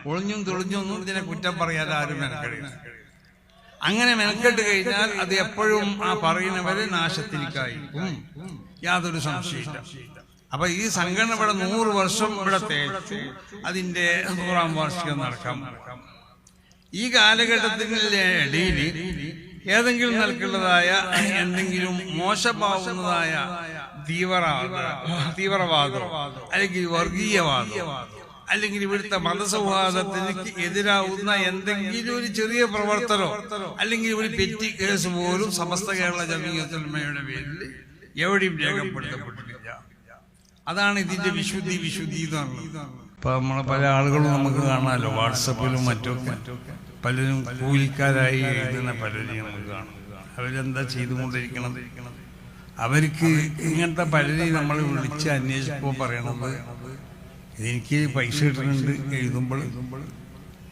ഒളിഞ്ഞും തെളിഞ്ഞൊന്നും ഇതിനെ കുറ്റം പറയാതെ ആരും മെനക്കെടുക്കും. അങ്ങനെ മെനക്കെട്ട് കഴിഞ്ഞാൽ അത് എപ്പോഴും ആ പറയുന്നവരെ നാശത്തിലേക്കായിരിക്കും, യാതൊരു സംശയമില്ല. അപ്പൊ ഈ സംഘടന ഇവിടെ 100 വർഷം ഇവിടെ തേച്ചു, അതിന്റെ 100ാം വാർഷികം നടക്കാൻ. ഈ കാലഘട്ടത്തിന്റെ ഇടയിൽ ഏതെങ്കിലും നിലക്കുള്ളതായ എന്തെങ്കിലും മോശമാവുന്നതായ തീവ്രവാദം അല്ലെങ്കിൽ വർഗീയവാദം അല്ലെങ്കിൽ ഇവിടുത്തെ മതസൗഹാർദ്ദത്തിന് എതിരാവുന്ന എന്തെങ്കിലും ഒരു ചെറിയ പ്രവർത്തനോ അല്ലെങ്കിൽ ഒരു പെറ്റി കേസ് പോലും സമസ്ത കേരള ജമീയത്തുൽ ഉലമയുടെ പേരിൽ എവിടെയും രേഖപ്പെടുത്തപ്പെട്ടിട്ടില്ല. അതാണ് ഇതിന്റെ വിശുദ്ധി എന്ന് പറഞ്ഞത്. ഇപ്പൊ നമ്മളെ പല ആളുകളും നമുക്ക് കാണാമല്ലോ, വാട്സപ്പിലും മറ്റൊക്കെ പലരും കൂലിക്കാരായി എഴുതുന്ന പലരെയും നമുക്ക് കാണും. അവരെന്താ ചെയ്തുകൊണ്ടിരിക്കണത്? അവർക്ക് ഇങ്ങനത്തെ പലരെയും നമ്മൾ വിളിച്ച് അന്വേഷിക്കുമ്പോൾ പറയണത്, എനിക്ക് പൈസ കിട്ടുന്നുണ്ട് എഴുതുമ്പോൾ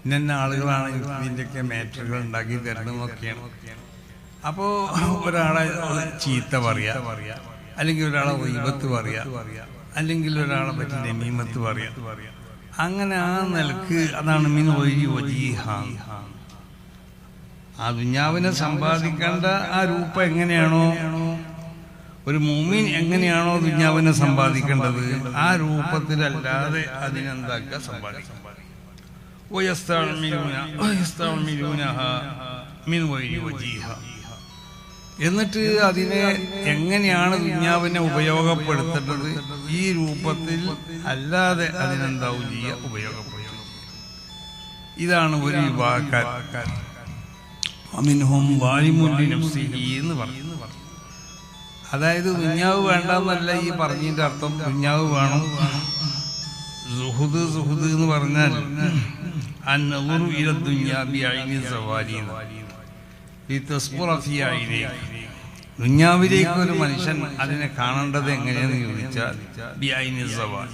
ഇന്ന ആളുകളാണ് ഇതിൻ്റെയൊക്കെ മാറ്ററുകൾ ഉണ്ടാക്കി തരുന്നതൊക്കെയാണ്. അപ്പോൾ ഒരാളെ ചീത്ത പറയാ, അല്ലെങ്കിൽ ഒരാളെ ഗീബത്ത് പറയാ, അല്ലെങ്കിൽ ഒരാളെ പറ്റി നമീമത്ത് പറയാ. അങ്ങനെ ആ നിലക്ക് അതാണ് മിൻ വജീഹ. ആ ദുനിയാവിനെ സമ്പാദിക്കേണ്ട ആ രൂപം എങ്ങനെയാണോ, ഒരു മുഅ്മിൻ എങ്ങനെയാണോ ദുനിയാവിനെ സമ്പാദിക്കേണ്ടത്, ആ രൂപത്തിലല്ലാതെ അതിനെന്താക്കുക സമ്പാദിക്കാം. എന്നിട്ട് അതിനെ എങ്ങനെയാണ് ദുനിയാവിനെ ഉപയോഗപ്പെടുത്തേണ്ടത്, ഈ രൂപത്തിൽ അല്ലാതെ അതിനെന്താവും ചെയ്യുക, ഉപയോഗപ്പെടുത്തുക. ഇതാണ് ഒരു വിഭാഗക്കാർ. മിൻഹും വാലിമുൻ ലിനഫ്സിഹി എന്ന് പറഞ്ഞു. അതായത് ദുനിയാവ് വേണ്ടെന്നല്ല ഈ പറഞ്ഞതിന്റെ അർത്ഥം, ദുനിയാവ് വേണം. സുഹുദ് എന്ന് പറഞ്ഞാൽ അന്നദുറു ഇല ദുനിയാ ബിഐനി സവാലി, ദുനിയാവിലേക്ക് ഒരു മനുഷ്യൻ അതിനെ കാണേണ്ടത് എങ്ങനെയെന്ന് ചോദിച്ചാൽ ബിഐനി സവാൽ,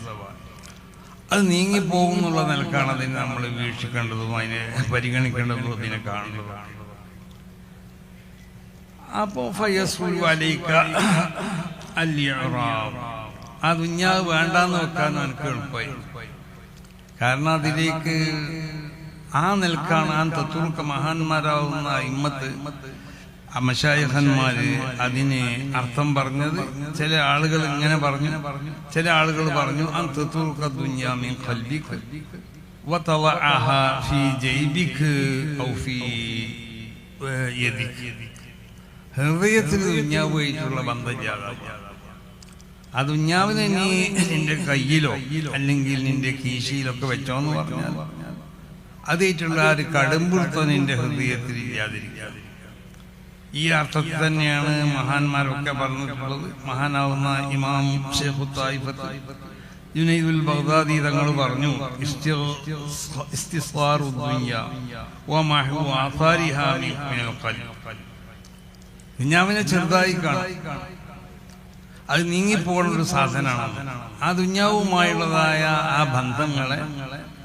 അത് നീങ്ങിപ്പോകുന്നുള്ള നിലക്കാണ് അതിനെ നമ്മൾ വീക്ഷിക്കേണ്ടതും അതിനെ പരിഗണിക്കേണ്ടതും അതിനെ കാണേണ്ടതും. അപ്പോ ആ ദുനിയാവ് വേണ്ടാന്ന് വെക്കാൻ എനിക്ക് എളുപ്പമായി. കാരണം അതിലേക്ക് ആ നിൽക്കാണ് ആ തത്വർക്ക് മഹാന്മാരാവുന്ന ഇമ്മത്ത് മശായിഖന്മാര് അതിന് അർത്ഥം പറഞ്ഞത്. ചില ആളുകൾ ഇങ്ങനെ പറഞ്ഞു, ചില ആളുകൾ പറഞ്ഞു അൻ തത്വർക്ക് ദുനിയാ മിൻ ഖൽബിക വതളഅഹ ഫീ ജൈബിക ഔ ഫീ യദിക. ഹൃദയത്തിൽ ദുനിയാവുമായിട്ടുള്ള ബന്ധം ജാതാക്കുക. ആ ദുനിയാവിനെ നീ നിന്റെ കയ്യിലോ അല്ലെങ്കിൽ നിന്റെ കീശയിലൊക്കെ വെച്ചോന്ന് പറഞ്ഞാൽ അതായിട്ടുള്ള ഒരു കടുംപിടുത്തം നിന്റെ ഹൃദയത്തിൽ ഇല്ലാതിരിക്കാതെ. ഈ അർത്ഥത്തിൽ തന്നെയാണ് മഹാന്മാരൊക്കെ പറഞ്ഞിട്ടുള്ളത്. മഹാനാവുന്ന ഇമാം ശൈഖു ത്വായിഫത്ത് ജുനൈദുൽ ബഗ്ദാദി തങ്ങൾ പറഞ്ഞു, ഇസ്തിസ്വാറു ദുനിയ വമഹു ആസാരിഹാ മിനൽ ഖൽബ്. ദുനിയാവിനെ ചെറുതായി കാണാം, അത് നീങ്ങിപ്പോകുന്നൊരു സാധനമാണ്. ആ ദുനിയാവുമായുള്ളതായ ആ ബന്ധങ്ങളെ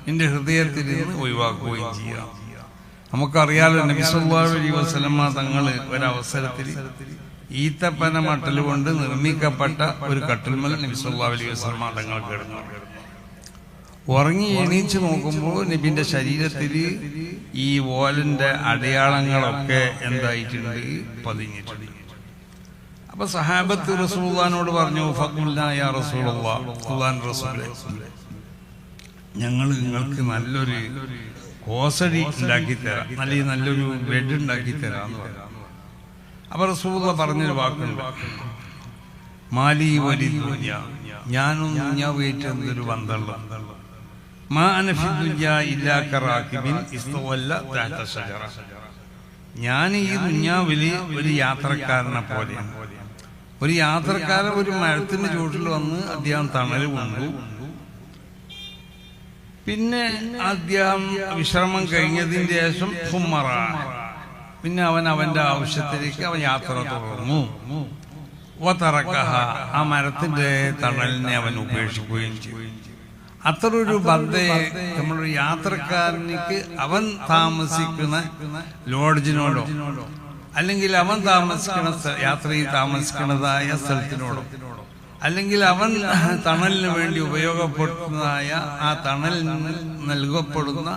നിന്റെ ഹൃദയത്തിൽ നിന്ന് ഒഴിവാക്കുകയും ചെയ്യുക. നമുക്കറിയാലോ, നബി സല്ലല്ലാഹു അലൈഹി വസല്ലമ തങ്ങൾ ഒരവസരത്തിൽ ഈത്തപ്പന മട്ടൽ കൊണ്ട് നിർമ്മിക്കപ്പെട്ട ഒരു കട്ടിൽമേൽ നബി സല്ലല്ലാഹു അലൈഹി വസല്ലമ തങ്ങൾ കിടന്നു. ഉറങ്ങി എണീച്ച് നോക്കുമ്പോൾ നബിന്റെ ശരീരത്തിൽ ഈ ഓലിന്റെ അടയാളങ്ങളൊക്കെ എന്തായിട്ടുണ്ട്, പതിഞ്ഞിട്ടുണ്ട്. അപ്പൊ സഹാബത്ത് റസൂലുള്ളാഹിനോട് പറഞ്ഞു, ഫഖുൽനാ യാ റസൂലല്ലാഹ്, അല്ലാഹുവിന്റെ റസൂലേ, ഞങ്ങൾ നിങ്ങൾക്ക് നല്ലൊരു കോസടി ഉണ്ടാക്കി തരാം, നല്ലൊരു ബെഡ് ഉണ്ടാക്കി തരാന്ന് പറഞ്ഞു. അപ്പൊ റസൂലുള്ളാഹി പറഞ്ഞൊരു വാക്കുണ്ട്, മാലി വലി ദുനിയ, ഞാനും ദുനിയാവുമായിട്ട് എന്തൊരു ബന്ധമുള്ള, മാ അന ഫി ദുനിയ ഇല്ലാ കറാകിബിൻ ഇസ്തവല്ല തഹത ശജറ. ഞാൻ ഈ ദുനിയാവില് ഒരു യാത്രക്കാരനെ പോലെയാണ്. ഒരു യാത്രക്കാരൻ ഒരു മരത്തിന്റെ ചുവട്ടിൽ വന്ന് അദ്ദേഹം തണല് കൊണ്ടു, പിന്നെ അദ്ദേഹം വിശ്രമം കഴിഞ്ഞതിന് ശേഷം ഹുമ്മറ, പിന്നെ അവന്റെ ആവശ്യത്തിലേക്ക് അവൻ യാത്ര തുടർന്നു. വതറക്കഹ, ആ മരത്തിന്റെ തണലിനെ അവൻ ഉപേക്ഷിക്കുകയും ചെയ്തു. അത്രയൊരു ബന്ധേ നമ്മളൊരു യാത്രക്കാരനിക്ക് അവൻ താമസിക്കുന്ന ലോഡ്ജിനോടോ അല്ലെങ്കിൽ അവൻ താമസിക്കുന്ന യാത്രയിൽ താമസിക്കുന്നതായ സ്ഥലത്തിനോടോ അല്ലെങ്കിൽ അവൻ തണലിന് വേണ്ടി ഉപയോഗപ്പെടുന്നതായ ആ തണൽ നൽകപ്പെടുന്ന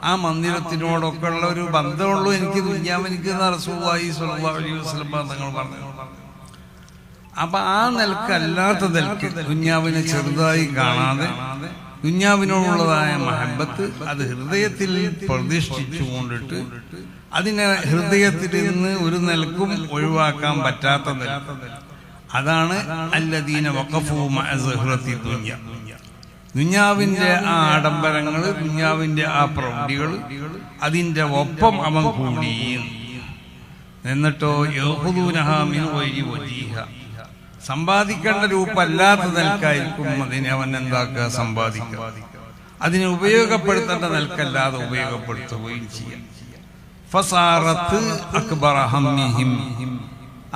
ആ മന്ദിരത്തിനോടൊക്കെ ഉള്ള ഒരു ബന്ധമുള്ളൂ എനിക്ക് ദുനിയാവിനിക്ക് റസൂലുള്ളാഹി സ്വല്ലല്ലാഹു അലൈഹി വസല്ലം തങ്ങൾ പറഞ്ഞു. അപ്പൊ ആ നിലക്കല്ലാത്ത നിലക്ക് ദുനിയാവിനെ ചെറുതായി കാണാതെ ദുനിയാവിനോടുള്ളതായ മഹബത്ത് അത് ഹൃദയത്തിൽ പ്രതിഷ്ഠിച്ചു കൊണ്ടിട്ട് അതിനെ ഹൃദയത്തിൽ നിന്ന് ഒരു നിലക്കും ഒഴിവാക്കാൻ പറ്റാത്ത നിലക്ക്, അതാണ് അല്ലദീന വഖഫൂ മഅ സഹ്റത്തി ദുനിയ. ദുനിയാവിന്റെ ആ ആഡംബരങ്ങൾ, ദുനിയാവിന്റെ ആ പ്രവൃത്തികൾ, അതിന്റെ ഒപ്പം അവൻ കൂടി. എന്നിട്ടോ യഖുദൂനഹാ മിൻ ഗൈരി വജീഹ, സമ്പാദിക്കേണ്ട രൂപല്ലാത്ത നിലക്കായിരിക്കും അതിനെ അവൻ എന്താക്കുക, സമ്പാദിക്കുക. അതിനെ ഉപയോഗപ്പെടുത്തേണ്ട നിലക്കല്ലാതെ ഉപയോഗപ്പെടുത്തുകയും ചെയ്യാം. ഫസാറത്ത് അക്ബറ ഹമ്മിഹിം,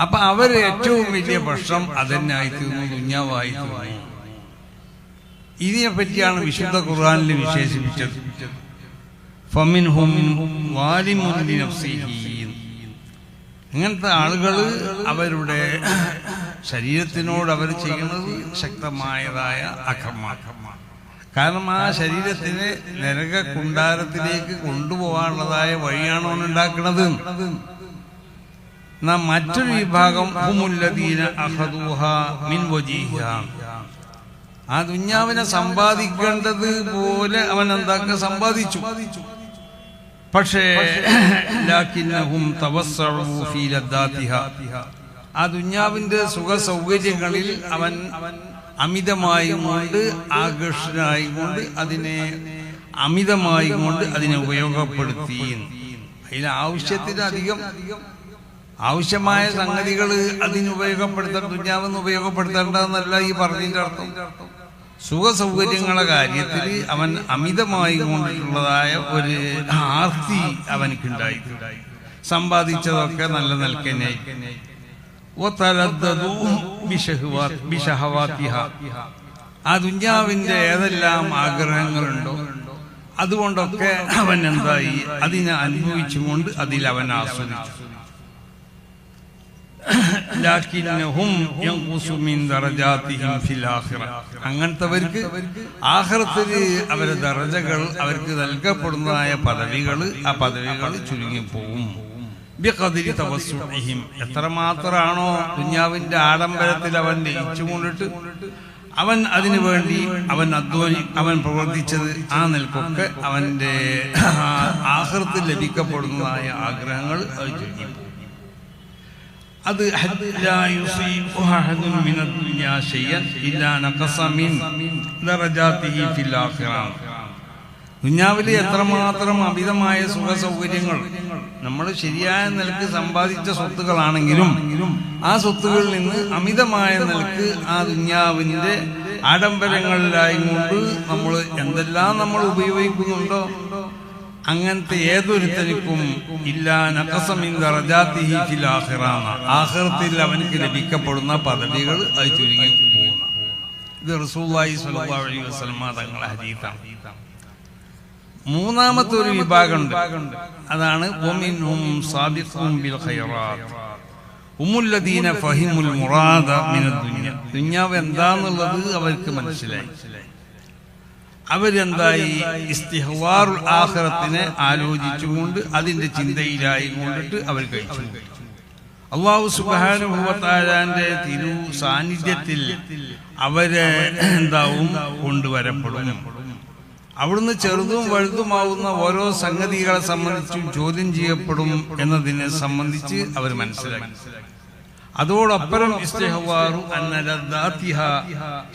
അപ്പൊ അവർ ഏറ്റവും വലിയ പ്രശ്നം അതന്നായി തീർന്നു, ദുനിയാവായി തീർന്നു. ഇതിനെ പറ്റിയാണ് വിശുദ്ധ ഖുർആനിൽ വിശേഷിപ്പിച്ചത്. ഫമിൻഹും വാലിമുൻ ലിനഫ്സിഹി, ഇങ്ങനത്തെ ആളുകൾ അവരുടെ ശരീരത്തിനോട് അവർ ചെയ്യുന്നത് ശക്തമായതായ അക്രമമാണ്. കാരണം ആ ശരീരത്തിനെ നരക കുണ്ടാരത്തിലേക്ക് കൊണ്ടുപോകാനുള്ളതായ വഴിയാണോ ഉണ്ടാക്കുന്നത്. നാം മറ്റൊരു വിഭാഗം ഹുമുല്ലദീന അഖദൂഹാ മിൻ വജീഹിഹ, ആ ദുനിയാവിനെ സമ്പാദിക്കേണ്ടത് പോലെ അവൻ എന്താക്കുക, സമ്പാദിച്ചു. പക്ഷേ ലാകിന്നഹും തവസ്സഉ ഫീ ലദ്ദാതിഹാ, ആ ദുനിയാവിന്റെ സുഖ സൗകര്യങ്ങളിൽ അവൻ അമിതമായി കൊണ്ട് ആകർഷനായി കൊണ്ട് അതിനെ അമിതമായി കൊണ്ട് അതിനെ ഉപയോഗപ്പെടുത്തി. അതിന് ആവശ്യത്തിലധികം ആവശ്യമായ സംഗതികൾ അതിന് ഉപയോഗപ്പെടുത്താൻ, ദുനിയാവെന്ന് ഉപയോഗപ്പെടുത്തേണ്ടതെന്നല്ല ഈ പറഞ്ഞതിന്റെ അർത്ഥം. സുഖ സൗകര്യങ്ങളുടെ കാര്യത്തിൽ അവൻ അമിതമായി കൊണ്ടിട്ടുള്ളതായ ഒരു ആർത്തി അവനക്കുണ്ടായി. സമ്പാദിച്ചതൊക്കെ നല്ല നിൽക്കന്നെ. ആ ദുനിയാവിന്റെ ഏതെല്ലാം ആഗ്രഹങ്ങളുണ്ടോ അതുകൊണ്ടൊക്കെ അവൻ എന്തായി, അതിനെ അനുഭവിച്ചുകൊണ്ട് അതിൽ അവൻ ആസ്വദിച്ചു. അങ്ങനത്തവർക്ക് ആഖിറത്തില് അവരുടെ ദറജകൾ, അവർക്ക് നൽകപ്പെടുന്നതായ പദവികൾ, ആ പദവികൾ ചുരുങ്ങിപ്പോവും. ബിഖദ്രി തവസ്സുഇഹിം, എത്രമാത്രമാണോ ദുനിയാവിന്റെ ആഡംബരത്തിൽ അവൻ ലയിച്ചുകൊണ്ടിട്ട് അവൻ അതിനു വേണ്ടി അവൻ പ്രവർത്തിച്ചത്, ആ നിൽക്കൊക്കെ അവന്റെ ആഖിറത്തിൽ ലഭിക്കപ്പെടുന്നതായ ആഗ്രഹങ്ങൾ അത് ചുരുങ്ങിപ്പോവും. അത് ദുനിയാവിലെ എത്രമാത്രം അമിതമായ സുഖ സൗകര്യങ്ങൾ നമ്മൾ ശരിയായ നിലക്ക് സമ്പാദിച്ച സ്വത്തുകളാണെങ്കിലും ആ സ്വത്തുകളിൽ നിന്ന് അമിതമായ നിലക്ക് ആ ദുനിയാവിന്റെ ആഡംബരങ്ങളിലായി കൊണ്ട് നമ്മൾ എന്തെല്ലാം നമ്മൾ ഉപയോഗിക്കുന്നുണ്ടോ അങ്ങനത്തെ ഏതൊരുത്തനിക്കും ഇല്ലാ നഖസമിൻ ദറജാതിഹി ഫിൽ ആഖിറ, ആഖിറത്തിൽ അവനക്ക് ലഭിക്കപ്പെടുന്ന പദവികൾ അത് ചുരുങ്ങി പോകുന്നു. ഇത് റസൂലുള്ളാഹി സ്വല്ലല്ലാഹു അലൈഹി വസല്ലം തങ്ങളുടെ ഹദീസാണ്. മൂന്നാമത്തെ ഒരു വിഭാഗമുണ്ട്, അതാണ് വമിൻഹും സാബിഖുൻ ബിൽ ഖൈറാത്ത് ഹുമുല്ലദീന ഫഹിമുൽ മുറാദ മിനദ് ദുനിയ. ദുനിയാവ് എന്താന്നുള്ളത് അവർക്ക് മനസ്സിലായി. അവരെന്തായി, ഇസ്തിഹ്വാറുൽ ആഖിറത്തിനെ ആലോചിച്ചുകൊണ്ട് അതിന്റെ ചിന്തയിലായി കൊണ്ടിട്ട് അവർ കഴിച്ചു. അല്ലാഹു സുബ്ഹാനഹു വ തആലാന്റെ തിരു സാന്നിധ്യത്തിൽ അവരെ എന്താവും കൊണ്ടുവരപ്പെടും. അവിടുന്ന് ചെറുതും വലുതുമാവുന്ന ഓരോ സംഗതികളെ സംബന്ധിച്ചും ചോദ്യം ചെയ്യപ്പെടും എന്നതിനെ സംബന്ധിച്ച് അവർ മനസ്സിലാക്കി. അതോടൊപ്പം ഇസ്തിഹ്വാറു അന്ന ലദ്ദാതിഹാ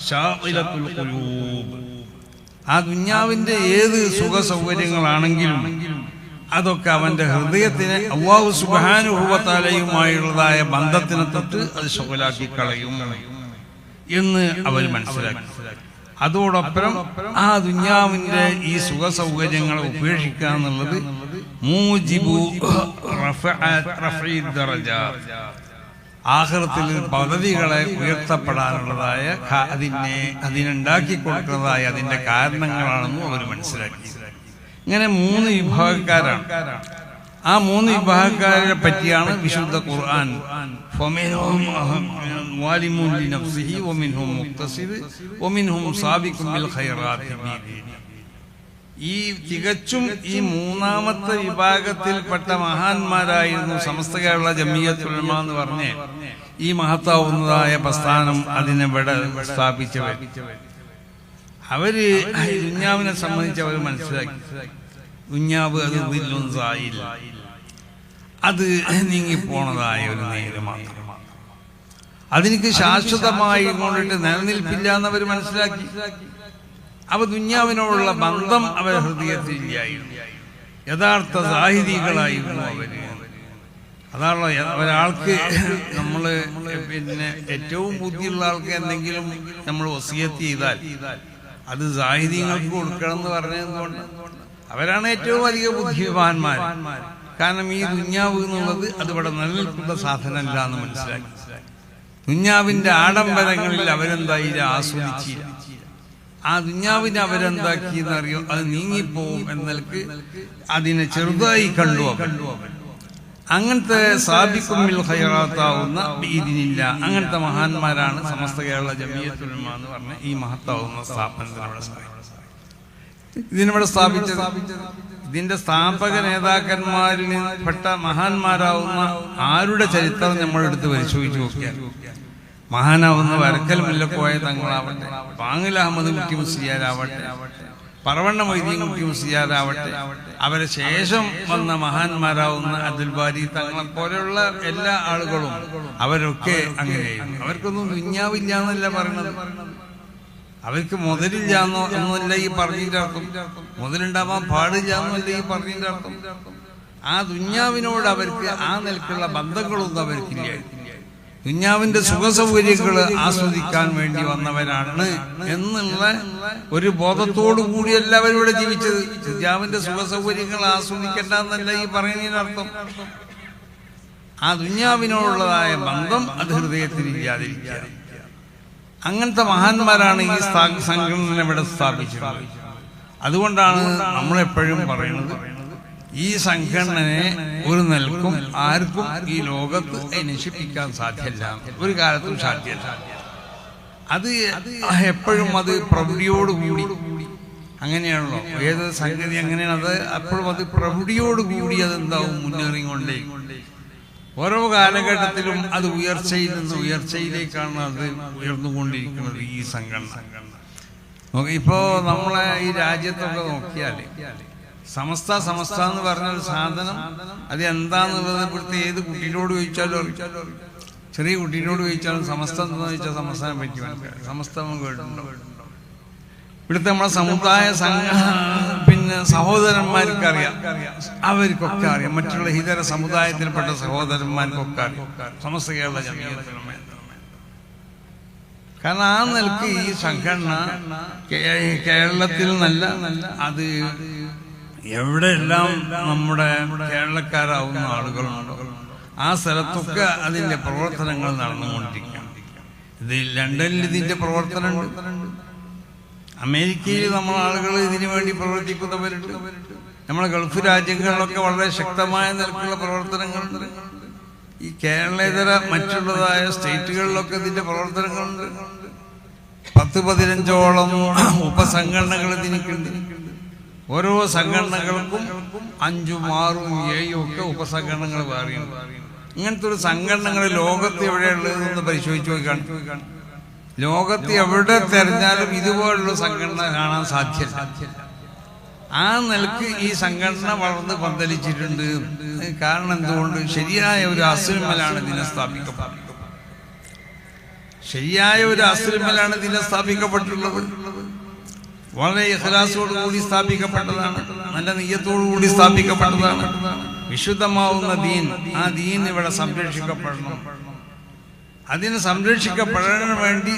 ശാഗിലത്തുൽ ഖുലൂബ്, ആ ദുനിയാവിന്റെ ഏത് സുഖ സൗകര്യങ്ങളാണെങ്കിലും അതൊക്കെ അവന്റെ ഹൃദയത്തിനെ അല്ലാഹു സുബ്ഹാനഹു വ തആലയുമായുള്ളതായ ബന്ധത്തിനെ തൊട്ട് അത് ശുഗലാക്കി കളയും എന്ന് അവർ മനസ്സിലാക്കി. അതോടൊപ്പം ആ ദുനിയാവിന്റെ ഈ സുഖ സൗകര്യങ്ങളെ ഉപേക്ഷിക്കുക എന്നുള്ളത് മൂജിബു റഫഈ ദറജാത്ത്, ആഖിറത്തിൽ പദവികളെ ഉയർത്തപ്പെടാനുള്ളതായ അതിനുണ്ടാക്കി കൊടുക്കുന്നതായ അതിന്റെ കാരണങ്ങളാണെന്നും അവർ മനസ്സിലാക്കി. ഇങ്ങനെ മൂന്ന് വിഭാഗക്കാരാണ്. ആ മൂന്ന് വിഭാഗക്കാരെ പറ്റിയാണ് വിശുദ്ധ ഖുർആൻ ഫമിൻഹും വാലിമുൻ ലിനഫ്സിഹി വമിൻഹും മുഖ്തസിദ് വമിൻഹും സാബിഖുൻ ബിൽ ഖൈറാത്തി ബിഇദ്നിഹി. ഈ തികച്ചും ഈ മൂന്നാമത്തെ വിഭാഗത്തിൽപ്പെട്ട മഹാന്മാരായിരുന്നു സമസ്ത കേരള ജമിയത്തുൽ ഉലമ എന്ന് പറഞ്ഞ് ഈ മഹത്താവുന്നതായ പ്രസ്ഥാനം അതിനെവിടെ സ്ഥാപിച്ചവർ. അവര് ദുന്യാവിനെ സംബന്ധിച്ച് അവർ മനസ്സിലാക്കി, ദുന്യാവ് അത് ദില്ലുൻസായില്ല, അത് നീങ്ങിപ്പോണതായ ഒരു നേര് മാത്രമാണ്, അതിനിക്ക് ശാശ്വതമായി കൊണ്ടിട്ട് നിലനിൽപ്പില്ല എന്നവർ മനസ്സിലാക്കി. അവ ദുന്യാവിനോടുള്ള ബന്ധം അവരുടെ ഹൃദയത്തിലില്ലായിരുന്നു. യഥാർത്ഥ സാഹിതികളായിരുന്നു അവര്. അതാണല്ലോ ഒരാൾക്ക് നമ്മള് ഏറ്റവും ബുദ്ധിയുള്ള ആൾക്ക് എന്തെങ്കിലും നമ്മൾ വസിയത്ത് ചെയ്താൽ അത് സാഹിതികൾക്ക് കൊടുക്കണം എന്ന് പറഞ്ഞതുകൊണ്ട് അവരാണ് ഏറ്റവും അധികം ബുദ്ധിമാന്മാർ. കാരണം ഈ ദുന്യാവ് എന്നുള്ളത് അതിവിടെ നിലനിൽക്കുന്ന സാധനമല്ല എന്ന് മനസ്സിലാക്കി. ദുന്യാവിന്റെ ആഡംബരങ്ങളിൽ അവരെന്തായില്ല, ആസ്വദിച്ചില്ല. ആ ദുന്യാവിനെ അവരെന്താക്കിയെന്നറിയോ, അത് നീങ്ങിപ്പോവും എന്നൽക്ക് അതിനെ ചെറുതായി കണ്ടു. അങ്ങനത്തെ സാബിഖുൻ ബിൽ ഖൈറാത്താവുന്ന ബിഇദ്നില്ല, അങ്ങനത്തെ മഹാന്മാരാണ് സമസ്ത കേരള ജമിയത്തുൽ ഉലമ എന്ന് പറഞ്ഞ ഈ മഹത്താവുന്ന ഇതിനിവിടെ സ്ഥാപിച്ചത്. ഇതിന്റെ സ്ഥാപക നേതാക്കന്മാരിൽ പെട്ട മഹാന്മാരാവുന്ന ആരുടെ ചരിത്രം നമ്മളെടുത്ത് പരിശോധിച്ചു നോക്കിയാൽ മഹാനാവുന്ന വരക്കൽ മുല്ലക്കോയ തങ്ങളാവട്ടെ, പാങ്ങിൽ അഹമ്മദ് കുട്ടി മുസ്ലിയാരാവട്ടെ, പറവണ്ണ മൊയ്തീൻ കുട്ടി മുസ്ലിയാരാവട്ടെ, അവരെ ശേഷം വന്ന മഹാന്മാരാവുന്ന അബ്ദുൽ ബാരി തങ്ങളെ പോലെയുള്ള എല്ലാ ആളുകളും അവരൊക്കെ അങ്ങനെയായിരുന്നു. അവർക്കൊന്നും ദുന്യാവില്ല എന്നല്ല പറയുന്നത്, അവർക്ക് മുതലില്ല എന്നല്ല ഈ പറഞ്ഞതിന്റെ അർത്ഥം, മുതലുണ്ടാവാൻ പാടില്ല എന്നല്ല ഈ പറഞ്ഞതിന്റെ അർത്ഥം. ആ ദുന്യാവിനോട് അവർക്ക് ആ നിലക്കുള്ള ബന്ധങ്ങളൊന്നും അവർക്കില്ല. ദുന്യാവിന്റെ സുഖസൗകര്യങ്ങൾ ആസ്വദിക്കാൻ വേണ്ടി വന്നവരാണ് എന്നുള്ള ഒരു ബോധത്തോടു കൂടി എല്ലാവരും ഇവിടെ ജീവിച്ചത്. ദുന്യാവിന്റെ സുഖസൗകര്യങ്ങൾ ആസ്വദിക്കണ്ട എന്നല്ല ഈ പറയുന്നതിനർത്ഥം. ആ ദുന്യാവിനോടുള്ളതായ ബന്ധം അത് ഹൃദയത്തിൽ ഇല്ലാതിരിക്കുക. അങ്ങനത്തെ മഹാന്മാരാണ് ഈ സംഘടന ഇവിടെ സ്ഥാപിച്ചത്. അതുകൊണ്ടാണ് നമ്മളെപ്പോഴും പറയുന്നത്, ഈ സംഘടനയെ ഒരു നിലക്കും ആർക്കും ഈ ലോകത്ത് നശിപ്പിക്കാൻ സാധ്യമല്ല, ഒരു കാലത്തും സാധ്യമല്ല. അത് എപ്പോഴും അത് പ്രൗഢിയോടുകൂടി, അങ്ങനെയാണല്ലോ ഏത് സംഗതി അങ്ങനെയാണ്, അത് അപ്പോഴും അത് പ്രൗഢിയോടുകൂടി അതെന്താവും മുന്നേറിക്കൊണ്ടേ. ഓരോ കാലഘട്ടത്തിലും അത് ഉയർച്ചയിൽ നിന്ന് ഉയർച്ചയിലേക്കാണ് അത് ഉയർന്നുകൊണ്ടിരിക്കുന്നത് ഈ സംഘടന. ഇപ്പോ നമ്മളെ ഈ രാജ്യത്തൊക്കെ നോക്കിയാല് സമസ്ത എന്ന് പറഞ്ഞൊരു സാധനം അത് എന്താന്നുള്ളത് ഇവിടുത്തെ ഏത് കുട്ടീനോട് ചോദിച്ചാലും ചെറിയ കുട്ടീനോട് ചോദിച്ചാലും സമസ്ത എന്താന്ന് ചോദിച്ചാൽ സമസ്തനെ പറ്റി മനസ്സിലാക്കാം. സമസ്തം കേട്ടിട്ടുണ്ടോ? ഇവിടുത്തെ നമ്മളെ സമുദായ സഹോദരന്മാർക്ക് അറിയാം, അവർക്കൊക്കെ അറിയാം. മറ്റുള്ള ഇതര സമുദായത്തിൽപ്പെട്ട സഹോദരന്മാർക്കൊക്കെ അറിയാം സമസ്ത കേരള ജമിയത്തുൽ ഉലമ. കാരണം ആ നിലക്ക് ഈ സംഘടന കേരളത്തിൽ നല്ല അത് എവിടെയെല്ലാം നമ്മുടെ കേരളക്കാരാവുന്ന ആളുകളുണ്ടോ ആ സ്ഥലത്തൊക്കെ അതിന്റെ പ്രവർത്തനങ്ങൾ നടന്നുകൊണ്ടിരിക്കുകയാണ്. ഇത് ലണ്ടനിൽ ഇതിന്റെ പ്രവർത്തനമുണ്ട്, അമേരിക്കയിൽ നമ്മളെ ആളുകൾ ഇതിനു വേണ്ടി പ്രവർത്തിക്കുന്നവരുണ്ട്, നമ്മളെ ഗൾഫ് രാജ്യങ്ങളിലൊക്കെ വളരെ ശക്തമായ നിലക്കുള്ള പ്രവർത്തനങ്ങളുണ്ട്. ഈ കേരളേതര മറ്റുള്ളതായ സ്റ്റേറ്റുകളിലൊക്കെ ഇതിന്റെ പ്രവർത്തനങ്ങളുണ്ട്. 10-15ഓളം ഉപസംഘടനകൾ ഇതിനുണ്ട്. ഓരോ സംഘടനകൾക്കും 5, 6, 7 ഒക്കെ ഉപസംഘടനകൾ വേറെയുണ്ട്. ഇങ്ങനത്തെ ഒരു സംഘടനകൾ ലോകത്ത് എവിടെയുള്ളതെന്ന് പരിശോധിച്ചു നോക്കുകയാണ്. ലോകത്ത് എവിടെ തെരഞ്ഞാലും ഇതുപോലുള്ള സംഘടന കാണാൻ സാധ്യമല്ല. ആ നിലക്ക് ഈ സംഘടന വളർന്ന് പന്തലിച്ചിട്ടുണ്ട്. കാരണം എന്തുകൊണ്ട്? ശരിയായ ഒരു അസ്ലിമലാണ് ഇതിനെ സ്ഥാപിക്കപ്പെട്ടത്. ശരിയായ ഒരു അസ്ലിമലാണ് ഇതിനെ സ്ഥാപിക്കപ്പെട്ടുള്ളത്. വളരെ ഇഖ്ലാസോടുകൂടി സ്ഥാപിക്കപ്പെട്ടതാണ്, നല്ല നിയ്യത്തോടുകൂടി സ്ഥാപിക്കപ്പെട്ടതാണ്. വിശുദ്ധമാവുന്ന ദീൻ, ആ ദീൻ ഇവിടെ സംരക്ഷിക്കപ്പെടണം. അതിന് സംരക്ഷിക്കപ്പെടാൻ വേണ്ടി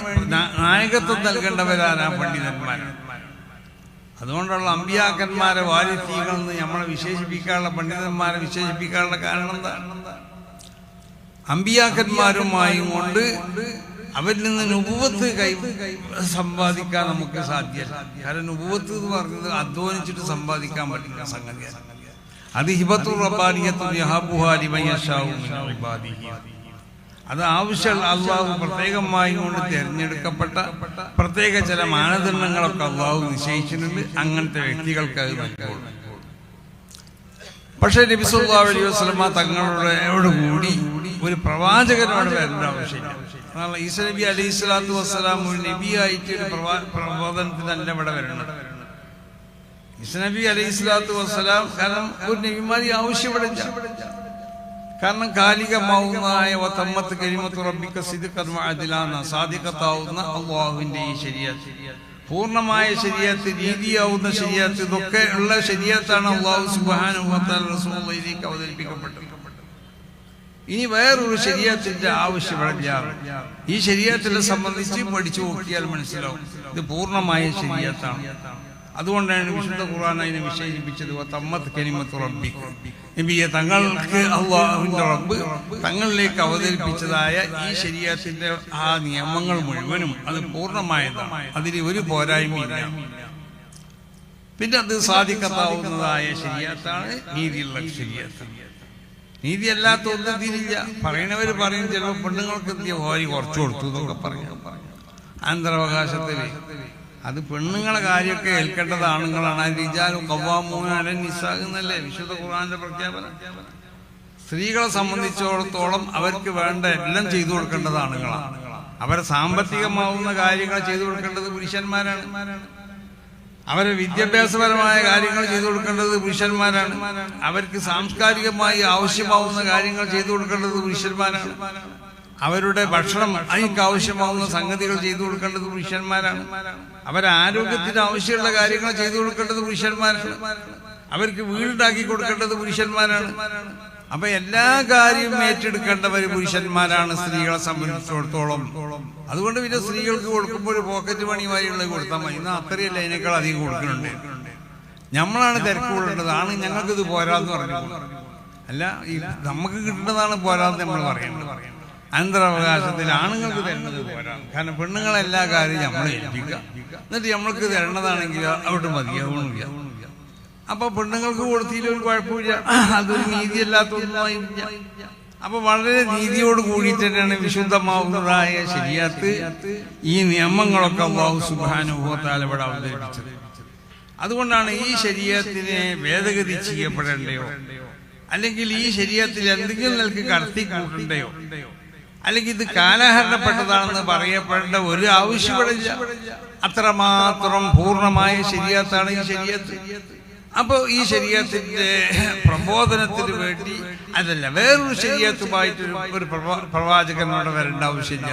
നായകത്വം നൽകേണ്ടവരാണ് പണ്ഡിതന്മാരാണ്. അതുകൊണ്ടുള്ള അമ്പിയാക്കന്മാരെ വാരിത്തീകൾ എന്ന് നമ്മളെ വിശേഷിപ്പിക്കാനുള്ള, പണ്ഡിതന്മാരെ വിശേഷിപ്പിക്കാനുള്ള കാരണം എന്താണ്? അമ്പിയാക്കന്മാരുമായും കൊണ്ട് അവരിൽ നിന്ന് നുബുവത്ത് സമ്പാദിക്കാൻ നമുക്ക് സാധ്യമല്ല. കാരണം നുബുവത്ത് എന്ന് പറഞ്ഞത് അധ്വാനിച്ചിട്ട് സമ്പാദിക്കാൻ പറ്റുന്ന സംഗതിയാണ്. അത് ഹിബത്തുർ റബ്ബാനിയത്തുൻ യഹബുഹാ ലിമൻ യശാഉ മിൻ ഇബാദിഹി. അത് ആവശ്യമുള്ള അള്ളാഹു പ്രത്യേകമായി കൊണ്ട് തിരഞ്ഞെടുക്കപ്പെട്ട പ്രത്യേക ചില മാനദണ്ഡങ്ങളൊക്കെ അള്ളാഹു നിശ്ചയിച്ചിട്ടുണ്ട്. അങ്ങനത്തെ വ്യക്തികൾക്ക് അത് നൽകുള്ളൂ. പക്ഷേ നബി സല്ലല്ലാഹു അലൈഹി വസല്ലമ തങ്ങളോട് കൂടി ഒരു പ്രവാചകനോട് വരേണ്ട ആവശ്യമില്ല. കാരണം ഈസാ നബി അലൈഹി സ്വലാത്തു വസ്സലാം ഒരു നബിയായിട്ട് ഒരു പ്രബോധനത്തിനല്ല ഇവിടെ വരണം. ഈസാ നബി അലൈഹി സ്വലാത്തു വസ്സലാം കാരണം ഒരു നബിമാരി ആവശ്യപ്പെടില്ല. കാരണം കാലികമാവുന്നതായ വതമ്മത്ത് കലിമത്തു റബ്ബിക സിദ്ഖൻ വഅദ്ലാന സാദിഖത്താവുന്ന അല്ലാഹുവിന്റെ ഈ ശരീഅത്ത്, പൂർണ്ണമായ ശരീഅത്ത്, നീതിയാവുന്ന ശരീഅത്ത്, ഇതൊക്കെ ഉള്ള ശരീഅത്താണ് അല്ലാഹു സുബ്ഹാനഹു വ തആല റസൂലുള്ളാഹിയിലേക്ക് അവതരിപ്പിക്കപ്പെട്ടത്. ഇനി വേറൊരു ശരീഅത്തിന്റെ ആവശ്യമില്ല. ഈ ശരീഅത്തിനെ സംബന്ധിച്ച് പഠിച്ചു നോക്കിയാൽ മനസ്സിലാവും ഇത് പൂർണ്ണമായ ശരീഅത്താണ്. അതുകൊണ്ടാണ് വിശുദ്ധ ഖുർആൻ അതിനെ വിശേഷിപ്പിച്ചത് വതമ്മത്ത് കലിമത്തു റബ്ബിക. നബിയെ തങ്ങൾക്ക് അല്ലാഹുവിന്റെ റബ്ബ് തങ്ങളിലേക്ക് അവതരിപ്പിച്ചതായ ഈ ശരീഅത്തിന്റെ ആ നിയമങ്ങൾ മുഴുവനും അത് പൂർണ്ണമായതാണ്. അതിന് ഒരു പോരായ്മയില്ല. പിന്നെ അത് സാദിഖത്താവുന്നതായ ശരീഅത്താണ്, നീതിയുള്ള ശരീഅത്ത്. നീതി അല്ലാത്ത ഒന്നും തിരില്ല. പറയുന്നവർ പറയും ചിലപ്പോൾ പെണ്ണുങ്ങൾക്ക് എന്തിയ ഭാര്യ കുറച്ചു കൊടുത്തു എന്നൊക്കെ പറഞ്ഞു. അനന്തരാവകാശത്തില് അത് പെണ്ണുങ്ങളെ കാര്യമൊക്കെ ഏൽക്കേണ്ടത് ആണുങ്ങളാണ്. റിജാലു ഖവ്വാമൂന അലൻ നിസാ എന്നല്ലേ വിശുദ്ധ ഖുർആന്റെ പ്രഖ്യാപനം. സ്ത്രീകളെ സംബന്ധിച്ചിടത്തോളം അവർക്ക് വേണ്ട എല്ലാം ചെയ്തു കൊടുക്കേണ്ടത് ആണുങ്ങളാണ്. അവരെ സാമ്പത്തികമാവുന്ന കാര്യങ്ങൾ ചെയ്തു കൊടുക്കേണ്ടത് പുരുഷന്മാരാണ്. അവരെ വിദ്യാഭ്യാസപരമായ കാര്യങ്ങൾ ചെയ്തു കൊടുക്കേണ്ടത് പുരുഷന്മാരാണ്. അവർക്ക് സാംസ്കാരികമായി ആവശ്യമാവുന്ന കാര്യങ്ങൾ ചെയ്തു കൊടുക്കേണ്ടത് പുരുഷന്മാരാണ്. അവരുടെ ഭക്ഷണം അതിന് ആവശ്യമാവുന്ന സംഗതികൾ ചെയ്തു കൊടുക്കേണ്ടത് പുരുഷന്മാരാണ്. അവരെ ആരോഗ്യത്തിന് ആവശ്യമുള്ള കാര്യങ്ങൾ ചെയ്തു കൊടുക്കേണ്ടത് പുരുഷന്മാരാണ്. അവർക്ക് വീടുണ്ടാക്കി കൊടുക്കേണ്ടത് പുരുഷന്മാരാണ്. അപ്പൊ എല്ലാ കാര്യവും ഏറ്റെടുക്കേണ്ടവർ പുരുഷന്മാരാണ് സ്ത്രീകളെ സംബന്ധിച്ചിടത്തോളം. അതുകൊണ്ട് പിന്നെ സ്ത്രീകൾക്ക് കൊടുക്കുമ്പോൾ ഒരു പോക്കറ്റ് പണിയുമായുള്ളത് കൊടുത്താൽ മതി. എന്നാൽ അത്രയല്ല, അതിനേക്കാൾ അധികം കൊടുക്കുന്നുണ്ട്. നമ്മളാണ് തിരക്ക് കൊള്ളേണ്ടത്. ആണ് ഞങ്ങൾക്കിത് പോരാന്ന് പറഞ്ഞു. അല്ല, ഈ നമുക്ക് കിട്ടുന്നതാണ് പോരാന്ന് നമ്മൾ പറയുന്നത്. അനന്തരാവകാശത്തിൽ ആണുങ്ങൾക്ക് തരുന്നത് പോരാണ്. കാരണം പെണ്ണുങ്ങളെല്ലാ കാര്യവും നമ്മളെ ഏൽപ്പിക്കുക, എന്നിട്ട് നമ്മൾക്ക് തരണതാണെങ്കിൽ അവിടെ മതിയാവണില്ല. അപ്പൊ പെണ്ണുങ്ങൾക്ക് കൊടുത്തില്ല ഒരു കുഴപ്പമില്ല. അതൊരു നീതിയല്ലാത്തൊന്നുമായില്ല. അപ്പൊ വളരെ നീതിയോട് കൂടി തന്നെയാണ് വിശുദ്ധമാവുന്നതായ ശരീഅത്ത്, ഈ നിയമങ്ങളൊക്കെ അല്ലാഹു സുബ്ഹാനഹു വ തആല ഇവിടെ അവതരിപ്പിച്ചത്. അതുകൊണ്ടാണ് ഈ ശരീഅത്തിനെ ഭേദഗതി ചെയ്യപ്പെടേണ്ടയോ, അല്ലെങ്കിൽ ഈ ശരീഅത്തിൽ എന്തെങ്കിലും നിലക്ക് കടത്തി കൂട്ടണ്ടയോ, അല്ലെങ്കിൽ ഇത് കാലഹരണപ്പെട്ടതാണെന്ന് പറയപ്പെടേണ്ട ഒരു ആവശ്യമില്ല. അത്രമാത്രം പൂർണ്ണമായ ശരീഅത്താണ് ഈ ശരീഅത്ത്. അപ്പൊ ഈ ശരീഅത്തിന്റെ പ്രബോധനത്തിന് വേണ്ടി അതല്ല, വേറൊരു ശരീഅത്തുമായിട്ട് ഒരു പ്രവാചകനോട് വരേണ്ട ആവശ്യമില്ല.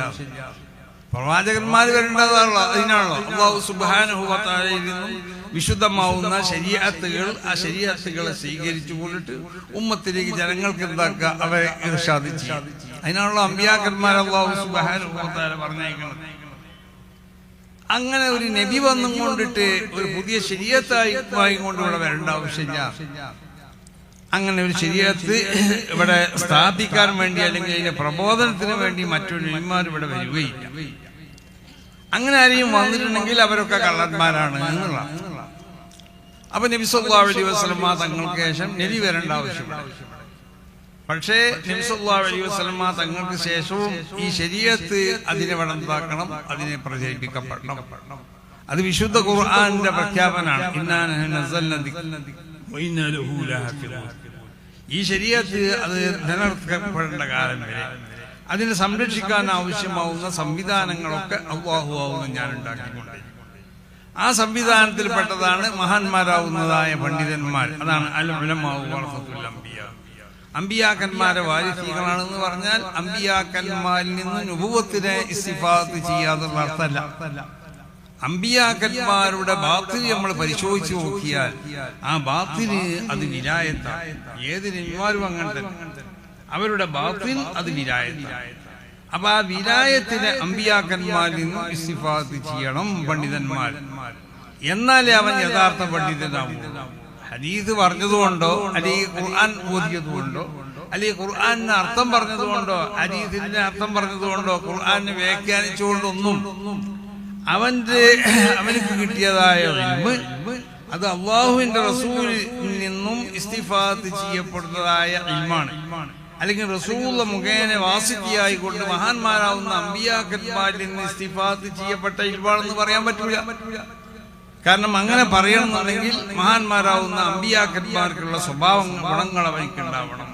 പ്രവാചകന്മാർ വരേണ്ടതാണല്ലോ, അതിനാണല്ലോ അല്ലാഹു സുബ്ഹാനഹു വ തആലയിൽ നിന്നും വിശുദ്ധമാവുന്ന ശരീഅത്തുകൾ, ആ ശരീഅത്തുകളെ സ്വീകരിച്ചു കൊണ്ടിട്ട് ഉമ്മത്തിലേക്ക് ജനങ്ങൾക്ക് എന്താക്കുക, അവരെ ഇർശാദ് ചെയ്യുക. അതിനാണല്ലോ അമ്പിയാക്കന്മാർ അല്ലാഹു സുബ്ഹാനഹു വ തആല പറഞ്ഞേക്കുന്നത്. അങ്ങനെ ഒരു നബി വന്നും കൊണ്ടിട്ട് ഒരു പുതിയ ശരീഅത്തായി കൊണ്ട് ഇവിടെ വരേണ്ട ആവശ്യമില്ല. അങ്ങനെ ഒരു ശരീഅത്ത് ഇവിടെ സ്ഥാപിക്കാൻ വേണ്ടി അല്ലെങ്കിൽ അതിന്റെ പ്രബോധനത്തിന് വേണ്ടി മറ്റൊരു നബിമാർ ഇവിടെ വരികയില്ല. അങ്ങനെ ആരെയും വന്നിട്ടുണ്ടെങ്കിൽ അവരൊക്കെ കള്ളന്മാരാണ് എന്നുള്ളതാണ്. അപ്പൊ നബി സല്ലല്ലാഹു അലൈഹി വസല്ലമ തങ്ങൾക്ക് ശേഷം നബി വരേണ്ട ആവശ്യമില്ല. പക്ഷേ നബി സല്ലല്ലാഹു അലൈഹി വസല്ലമ തങ്ങൾക്ക് ശേഷവും ഈ ശരീഅത്ത് അതിനെ വളർത്താക്കണം, അതിനെ പ്രചരിപ്പിക്കപ്പെടണം. അത് വിശുദ്ധ ഖുർആന്റെ പ്രഖ്യാപനമാണ്. ഇന്നാ നഹ്നു നസ്സൽനാ ദിക്റ വ ഇന്നാ ലഹു ലഹാഫിളൂൻ. ഈ ശരീഅത്ത് അത് നിലനിർത്തപ്പെടേണ്ട കാലം വരെ അതിനെ സംരക്ഷിക്കാൻ ആവശ്യമാവുന്ന സംവിധാനങ്ങളൊക്കെ അല്ലാഹു ആവുന്ന ഞാൻ ഉണ്ടാക്കിക്കൊണ്ടിരിക്കും. ആ സംവിധാനത്തിൽപ്പെട്ടതാണ് മഹാന്മാരാവുന്നതായ പണ്ഡിതന്മാർ. അതാണ് അൽ ഉലമാഉ വറസത്തുൽ അംബിയാ. അമ്പിയാക്കന്മാരെ വാരിസീകളാണെന്ന് പറഞ്ഞാൽ അമ്പിയാക്കന്മാരിൽ നിന്ന് നുബുവത്തിനെ ഇസ്തിഫാദ് ചെയ്യാതുള്ള അർത്ഥമല്ല. അമ്പിയാക്കന്മാരുടെ ബാത്തിൽ നമ്മൾ പരിശോധിച്ചു നോക്കിയാൽ ആ ബാത്തിന് അത് വിലായത്താണ്. ഏത് നബിമാരും അങ്ങനെ തന്നെ അവരുടെ ബാത്തിൽ അത് വിലായത്താണ്. അപ്പൊ ആ വിലായത്തിനെ അമ്പിയാക്കന്മാരിൽ നിന്നും ഇസ്തിഫാദ് ചെയ്യണം പണ്ഡിതന്മാർ. എന്നാലേ അവൻ യഥാർത്ഥ പണ്ഡിതനാവും. ഹദീസ് പറഞ്ഞതുകൊണ്ടോ അല്ലെങ്കിൽ ഖുർആൻ ഓതിയതുകൊണ്ടോ അല്ലെങ്കിൽ ഖുർആനിന് അർത്ഥം പറഞ്ഞതുകൊണ്ടോ ഹദീസിന്റെ അർത്ഥം പറഞ്ഞതുകൊണ്ടോ ഖുർആനെ വ്യാഖ്യാനിച്ചുകൊണ്ടൊന്നും അവനക്ക് കിട്ടിയതായ ഇൽമ് അത് അല്ലാഹുവിന്റെ റസൂലിൽ നിന്നും ഇസ്തിഫാത്ത് ചെയ്യപ്പെടുന്നതായ ഇൽമാണ്, അല്ലെങ്കിൽ റസൂലുള്ള മുഖേന വാസിത്തിയായി കൊണ്ട് മഹാന്മാരാവുന്ന അമ്പിയാക്കന്മാരിൽ നിന്ന് ഇസ്തിഫാത്ത് ചെയ്യപ്പെട്ട ഇൽമാണെന്ന് പറയാൻ പറ്റില്ല. കാരണം അങ്ങനെ പറയണമെന്നുണ്ടെങ്കിൽ മഹാന്മാരാവുന്ന അമ്പിയാക്കന്മാർക്കുള്ള സ്വഭാവം ഗുണങ്ങൾ അവർക്ക് ഉണ്ടാവണം.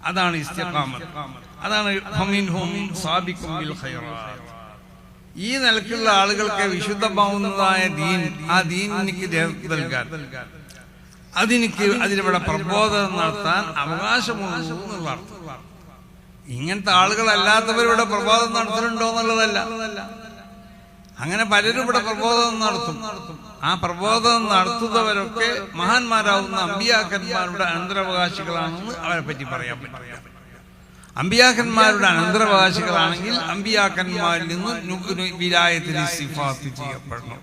അതാണ് ഇസ്തിഖാമത്ത്. അതാണ് ഫമിൻഹും സാബിഖും ബിൽ ഖൈറാത്ത്. ഈ നിലക്കുള്ള ആളുകൾക്ക് വിശുദ്ധമാവുന്നതായ ദീൻ, ആ ദീനിക്ക് നൽകാൻ, അതിനിവിടെ പ്രബോധനം നടത്താൻ അവകാശമുള്ളൂ എന്നുള്ള അർത്ഥം. ഇങ്ങനത്തെ ആളുകളല്ലാത്തവരിവിടെ പ്രബോധനം നടത്തുന്നുണ്ടോ എന്നുള്ളതല്ല. അങ്ങനെ പലരും ഇവിടെ പ്രബോധനം നടത്തും. ആ പ്രബോധനം നടത്തുന്നവരൊക്കെ മഹാന്മാരാവുന്ന അമ്പിയാക്കന്മാരുടെ അനന്തരാവകാശികളാണെന്ന് അവരെ പറ്റി പറയാൻ പറ്റില്ല. അമ്പിയാക്കന്മാരുടെ അനന്തരാവകാശികളാണെങ്കിൽ അമ്പിയാക്കന്മാരിൽ നിന്ന് വിലായത്തിന് ഇസ്തിഫാത്ത് ചെയ്യപ്പെടണം.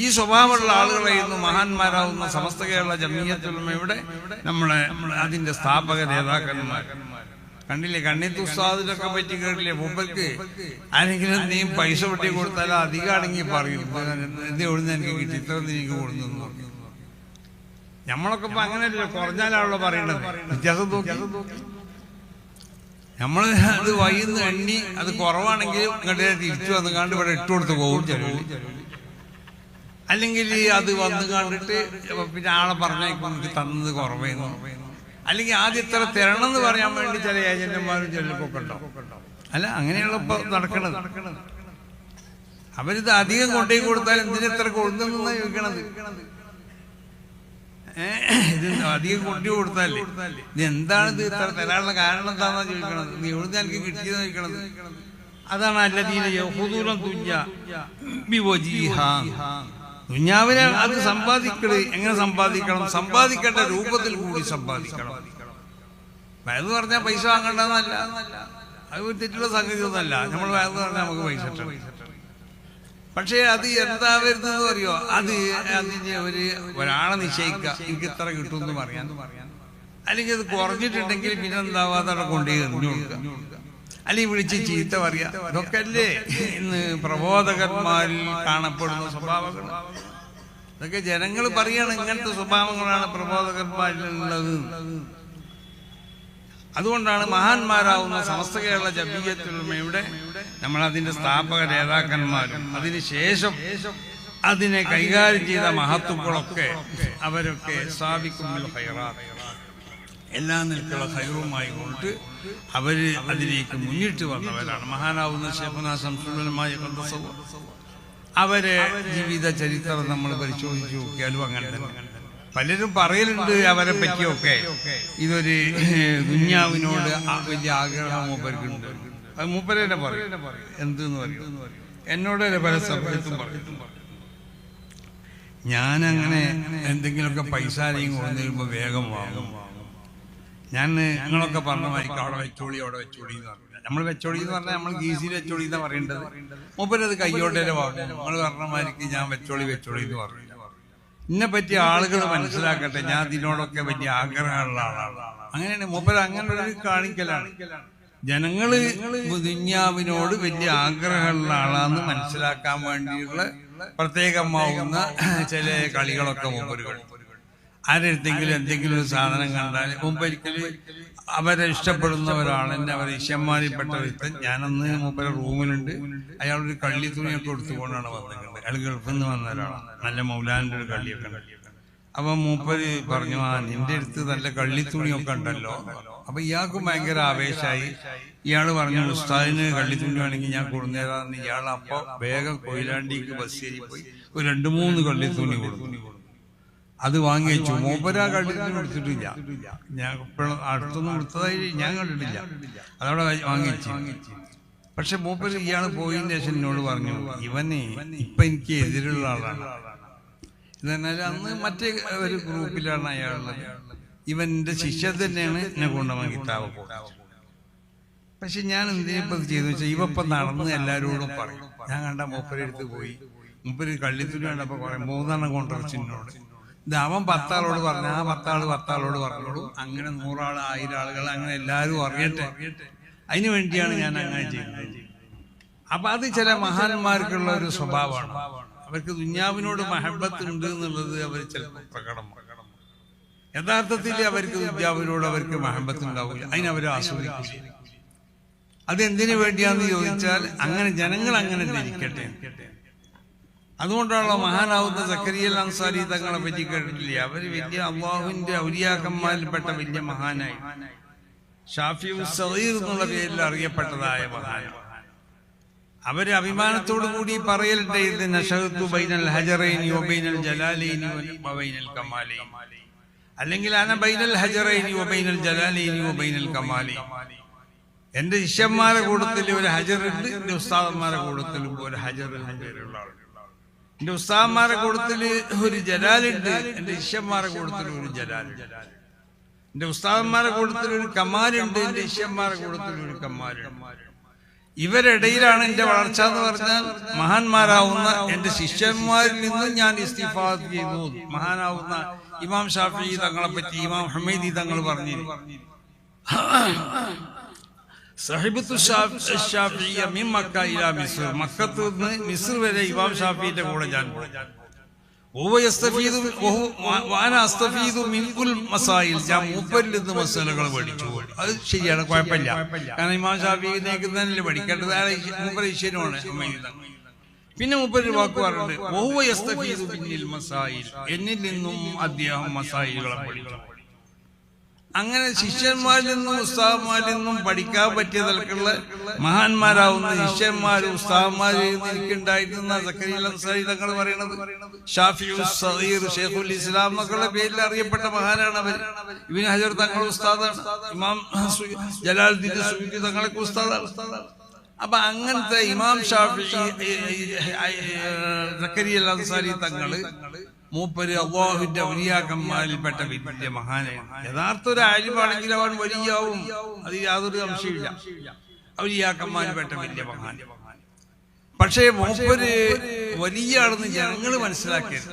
ഈ സ്വഭാവമുള്ള ആളുകളെ ഇന്ന് മഹാന്മാരാവുന്ന സമസ്ത കേരള ജമിയത്തുൽ ഉലമയുടെ നമ്മളെ അതിന്റെ സ്ഥാപക നേതാക്കന്മാർ കണ്ടില്ലേ. കണ്ണിത്ത് ഉസ്താദിനൊക്കെ പറ്റി കേട്ടില്ലേ. മുമ്പർക്ക് ആരെങ്കിലും നീ പൈസ വെട്ടി കൊടുത്താൽ അധികമാണെങ്കിൽ പറയും, എന്ത് എവിടുന്ന് എനിക്ക് കിട്ടി, ഇത്ര എനിക്ക് കൊടുക്കുന്നു. നമ്മളൊക്കെ ഇപ്പൊ അങ്ങനെയല്ലോ, കുറഞ്ഞാലാണല്ലോ പറയേണ്ടത്. വ്യത്യാസം നോക്കി നമ്മൾ അത് വൈകുന്ന എണ്ണി അത് കുറവാണെങ്കിൽ ഇങ്ങോട്ടേ തിരിച്ചു വന്ന് കണ്ട് ഇവിടെ ഇട്ട് കൊടുത്ത് പോകും ചിലവ്. അല്ലെങ്കിൽ അത് വന്ന് കണ്ടിട്ട് പിന്നെ ആളെ പറഞ്ഞേക്കും എനിക്ക് തന്നത് കുറവേന്ന്. അല്ലെങ്കിൽ ആദ്യം ഇത്ര തരണം എന്ന് പറയാൻ വേണ്ടി ചില ഏജന്റുമാരും ചിലർക്കൊക്കെ ഉണ്ടാവും. അല്ല, അങ്ങനെയുള്ള ഇപ്പൊ നടക്കണത്. അവരിത് അധികം കൊണ്ടുപോയി കൊടുത്താൽ എന്തിനെത്ര കൊടുക്കുന്ന ചോദിക്കണത്. ഇത് അധികം കൊണ്ടു കൊടുത്താലേ ഇത് എന്താണിത് ഇത്ര തരാനുള്ള കാരണം എന്താണെന്നാ ചോദിക്കണത്. നീ എവിടുന്ന് എനിക്ക് കിട്ടിയെന്ന് ചോദിക്കണത്. അതാണ് അല്ലദീന യഖൂദൂന ദുനിയാവിനെ അത് സമ്പാദിക്കണത്. എങ്ങനെ സമ്പാദിക്കണം? സമ്പാദിക്കേണ്ട രൂപത്തിൽ കൂടി സമ്പാദിക്കണം. വയന്ന് പറഞ്ഞാൽ പൈസ വാങ്ങണ്ടെന്നല്ല, അത് തെറ്റുള്ള സംഗതി ഒന്നല്ല. നമ്മൾ വയന്ന് പറഞ്ഞാൽ നമുക്ക് പൈസ കിട്ടണം. പക്ഷെ അത് എന്താ വരുന്നത് അറിയോ? അതിന് ഒരാളെ നിശ്ചയിക്കുക, എനിക്ക് ഇത്ര കിട്ടുമെന്ന് പറയാൻ. അല്ലെങ്കിൽ അത് കുറഞ്ഞിട്ടുണ്ടെങ്കിൽ പിന്നെ എന്താവാതെ അവിടെ കൊണ്ടുപോയി എറിഞ്ഞു കൊടുക്കുക, അല്ലെങ്കിൽ വിളിച്ച് ചീത്ത പറയാ. ഇതൊക്കെ അല്ലേ ഇന്ന് പ്രബോധകന്മാരിൽ കാണപ്പെടുന്ന സ്വഭാവങ്ങൾ. ഇതൊക്കെ ജനങ്ങൾ പറയാണ് ഇങ്ങനത്തെ സ്വഭാവങ്ങളാണ് പ്രബോധകന്മാരിലുള്ളത്. അതുകൊണ്ടാണ് മഹാന്മാരാവുന്ന സമസ്ത കേരള ജമിയത്തുൽ ഉലമയുടെ നമ്മൾ അതിന്റെ സ്ഥാപക നേതാക്കന്മാരും അതിനുശേഷം അതിനെ കൈകാര്യം ചെയ്ത മഹത്തുക്കളൊക്കെ അവരൊക്കെ സാബിഖും ബിൽ ഖൈറാത്ത്, എല്ലാ നിലക്കുള്ള ഖൈറുമായി കൊണ്ട് അവര് അതിലേക്ക് മുന്നിട്ട് വന്നവരാണ്. മഹാനാവുന്ന ശൈഖുനാ ശംസുൽ ഉലമാ ഖദ്ദസഹു അവരെ ജീവിത ചരിത്രം നമ്മൾ പരിശോധിച്ച് നോക്കിയാലും അങ്ങനെ തന്നെ. പലരും പറയലുണ്ട് അവരെ പറ്റിയൊക്കെ, ഇതൊരു ദുന്യാവിനോട് വലിയ ആഗ്രഹം മൂപ്പർക്കുണ്ട്. അത് മൂപ്പരെ പറയും. എന്തെന്ന് പറയും, എന്നോട് പല സമയത്തും പറയും. ഞാനങ്ങനെ എന്തെങ്കിലുമൊക്കെ പൈസ ആരെയും കൊണ്ടു വരുമ്പോൾ വേഗം വാങ്ങും. ഞാൻ നിങ്ങളൊക്കെ പറഞ്ഞ മാതിരിക്കും അവിടെ വെച്ചോളി അവിടെ വെച്ചോളി എന്ന് പറഞ്ഞു. നമ്മൾ വെച്ചോളി എന്ന് പറഞ്ഞാൽ നമ്മൾ ഗീസിൽ വെച്ചോളി എന്നാ പറയേണ്ടത്. മൂപ്പരത് കയ്യോട്ടേരെ വാങ്ങും. നമ്മൾ പറഞ്ഞ മാതിരിക്ക് ഞാൻ വെച്ചോളി എന്ന് പറഞ്ഞു. എന്നെ പറ്റി ആളുകൾ മനസ്സിലാക്കട്ടെ, ഞാൻ ഇതിനോടൊക്കെ വലിയ ആഗ്രഹമുള്ള ആളാണ്. അങ്ങനെയാണ് മൂപ്പര് അങ്ങനെ ഒരു കാണിക്കലാണ്. ജനങ്ങള് ദുന്യാവിനോട് വലിയ ആഗ്രഹമുള്ള ആളാന്ന് മനസ്സിലാക്കാൻ വേണ്ടിയുള്ള പ്രത്യേകമാവുന്ന ചില കളികളൊക്കെ മൂപ്പര് കളിക്കും. ആരെടുത്തെങ്കിലും എന്തെങ്കിലും ഒരു സാധനം കണ്ടാൽ മുമ്പൊരിക്കൽ അവരെ ഇഷ്ടപ്പെടുന്ന ഒരാളെന്നെ അവരെ ഇഷ്യന്മാരിൽപ്പെട്ട ഒരുത്തൻ, ഞാനന്ന് മൂപ്പരെ റൂമിലുണ്ട്, അയാളൊരു കള്ളി തുണിയൊക്കെ എടുത്തുകൊണ്ടാണ് വന്നിട്ടുണ്ട്. അയാൾ ഗൾഫിൽ നിന്ന് വന്ന ഒരാളാണ്. നല്ല മൗലാന്റെ ഒരു കള്ളിയൊക്കെ ഉണ്ട്. അപ്പൊ മൂപ്പര് പറഞ്ഞു, നിന്റെ അടുത്ത് നല്ല കള്ളിത്തുണിയൊക്കെ ഉണ്ടല്ലോ. അപ്പൊ ഇയാൾക്കും ഭയങ്കര ആവേശമായി. ഇയാള് പറഞ്ഞു, ഉസ്താദിന് കള്ളിത്തുണി വേണമെങ്കിൽ ഞാൻ കൊടുന്നേരാന്ന്. ഇയാൾ അപ്പൊ വേഗം കൊയിലാണ്ടിക്ക് ബസ് കയറി പോയി ഒരു 2-3 കള്ളിത്തുണി കൊടുത്തു. അത് വാങ്ങി വെച്ചു. മൂപ്പര് ആ കള്ളിത്തുണി എടുത്തിട്ടില്ല. ഞാൻ ഇപ്പോഴും അടുത്തൊന്നും കൊടുത്തതായി ഞാൻ കണ്ടിട്ടില്ല. അതവിടെ വാങ്ങി വെച്ചു. പക്ഷെ മൂപ്പര് ഇയാള് പോയതിന് ശേഷം എന്നോട് പറഞ്ഞു, ഇവനെ ഇപ്പൊ എനിക്ക് എതിരുള്ള ആളാണ്. ഇതെന്നാൽ അന്ന് മറ്റേ ഒരു ഗ്രൂപ്പിലാണ് അയാളുള്ളത്. ഇവന്റെ ശിഷ്യ തന്നെയാണ് എന്നെ കൊണ്ടുപോകാൻ കിതാബ് പോകുന്നത്. പക്ഷെ ഞാൻ എന്തിനിപ്പോ ചെയ്തു വെച്ചാൽ ഇവപ്പം നടന്ന് എല്ലാരോടും പറയും. ഞാൻ കണ്ട മൂപ്പര് എടുത്ത് പോയി. മൂപ്പര് കള്ളിത്തുണി കണ്ടപ്പോ കുറെ 3 കൊണ്ടുവച്ചിനോട് ഇത് അവൻ 10 ആളോട് പറഞ്ഞു, ആ 10 ആളോട് പറഞ്ഞോളൂ. അങ്ങനെ 100 ആൾ 1000 ആളുകൾ അങ്ങനെ എല്ലാവരും അറിയട്ടെ. അതിനു വേണ്ടിയാണ് ഞാൻ അങ്ങനെ ചെയ്യുന്നത്. അപ്പൊ അത് ചില മഹാന്മാർക്കുള്ള ഒരു സ്വഭാവമാണ്. അവർക്ക് ദുന്യാവിനോട് മഹബത്ത് ഉണ്ട് എന്നുള്ളത് അവർ ചിലപ്പോൾ പ്രകടമാണ്. യഥാർത്ഥത്തിൽ അവർക്ക് ദുന്യാവിനോട് അവർക്ക് മഹബത്ത് ഉണ്ടാവില്ല, അതിനവരെ ആസ്വദിക്കില്ല. അതെന്തിനു വേണ്ടിയാന്ന് ചോദിച്ചാൽ അങ്ങനെ ജനങ്ങൾ അങ്ങനെ ധരിക്കട്ടെ. അതുകൊണ്ടാണല്ലോ മഹാനാവുന്ന സക്കരിയ അൻസാരി തങ്ങളെ പറ്റി കേട്ടിട്ടില്ലേ? അവര് വലിയ അള്ളാഹുവിന്റെ ഔലിയാക്കന്മാരിൽപ്പെട്ട വലിയ മഹാനായി, ഷാഫി സഗീർ എന്നുള്ള പേരിൽ അറിയപ്പെട്ടതായ മഹാൻ. അവര് അഭിമാനത്തോടു കൂടി പറയലുണ്ടായിരുന്നു, നശഅതു ബൈനൽ ഹജറൈനി വബൈനൽ ജലാലൈനി വബൈനൽ കമാലൈനി, അല്ലെങ്കിൽ അന ബൈനൽ ഹജറൈനി വബൈനൽ ജലാലൈനി വബൈനൽ കമാലൈനി. എന്റെ ശിഷ്യന്മാരെ കൂട്ടത്തിൽ ഒരു ഹജറുണ്ട്, എന്റെ ഉസ്താദന്മാരെ കൂട്ടത്തിലും ഒരു ഹജറുള്ള ആൾ. എന്റെ ഉസ്താദന്മാരെ കൂട്ടത്തിൽ ഒരു ജലാലുണ്ട്, എന്റെ ശിഷ്യന്മാരെ കൂട്ടത്തിൽ ഒരു ജലാലുണ്ട്. എന്റെ ഉസ്താദന്മാരെ കൂട്ടത്തിൽ ഒരു കമാലുണ്ട്, എന്റെ ശിഷ്യന്മാരെ കൂട്ടത്തിൽ ഒരു കമാലുണ്ട്. ഇവരിടയിലാണ് എന്റെ വളർച്ച എന്ന് പറഞ്ഞാൽ മഹാന്മാരാവുന്ന എന്റെ ശിഷ്യന്മാരിൽ നിന്ന് ഞാൻ ഇസ്തിഫാദ് ചെയ്തു. മഹാനാവുന്ന ഇമാം ഷാഫി തങ്ങളെ പറ്റി ഇമാം ഹമീദി തങ്ങൾ പറഞ്ഞു, സഹിബത്തു ഷാഫിയ്യ മിൻ മക്ക ഇലാ മിസ്ർ, മക്കത്ത് നിന്ന് മിസ്ർ വരെ ഇമാം ഷാഫിയുടെ കൂടെ ഞാൻ പോയി. ഞാൻ മൂപ്പരിൽ നിന്ന് മസാലകൾ പഠിച്ചു. അത് ശരിയാണ്, കുഴപ്പമില്ല. കാരണം ഇമാം ഷാഫിയിലേക്ക് തന്നെ പഠിക്കേണ്ടത്, മൂപ്പര് ഈശ്വരമാണ്. പിന്നെ മൂപ്പര് വാക്ക് പറഞ്ഞിട്ടുണ്ട്, എന്നിൽ നിന്നും അദ്ദേഹം മസായിലുകളെ പഠിച്ചു. അങ്ങനെ ശിഷ്യന്മാരിൽ നിന്നും ഉസ്താദന്മാരിൽ നിന്നും പഠിക്കാൻ പറ്റിയ തലക്കുള്ള മഹാന്മാരാവുന്ന ശിഷ്യന്മാരും ഉസ്താദന്മാരും എനിക്കുണ്ടായിരുന്ന സക്കരിയ അൻസാരി തങ്ങൾ പറയുന്നത്, ഷാഫി സഗീർ, ഷെയ്ഖുൽ ഇസ്ലാം എന്നൊക്കെയുള്ള പേരിൽ അറിയപ്പെട്ട മഹാനാണ് അവർ. ഇബ്നു ഹജർ തങ്ങൾ ഉസ്താദാണ്, ഇമാം ജലാലുദ്ദീൻ സുയൂത്തി തങ്ങളൊക്കെ ഉസ്താദാണ്. അപ്പൊ അങ്ങനത്തെ ഇമാം ഷാഫി സക്കരിയ അൻസാരി തങ്ങള് മൂപ്പര് അള്ളാഹുവിന്റെ ഔലിയാക്കന്മാരിൽപ്പെട്ട വലിയ മഹാനാണ്. യഥാർത്ഥ ഒരു ആലിമാണെങ്കിൽ അവൻ വലിയാവും, അത് യാതൊരു സംശയമില്ല. ഔലിയാക്കന്മാരിൽപ്പെട്ട വലിയ മഹാൻ. പക്ഷേ മൂപ്പര് വലിയ ആളെന്ന് ജനങ്ങള് മനസ്സിലാക്കിയത്.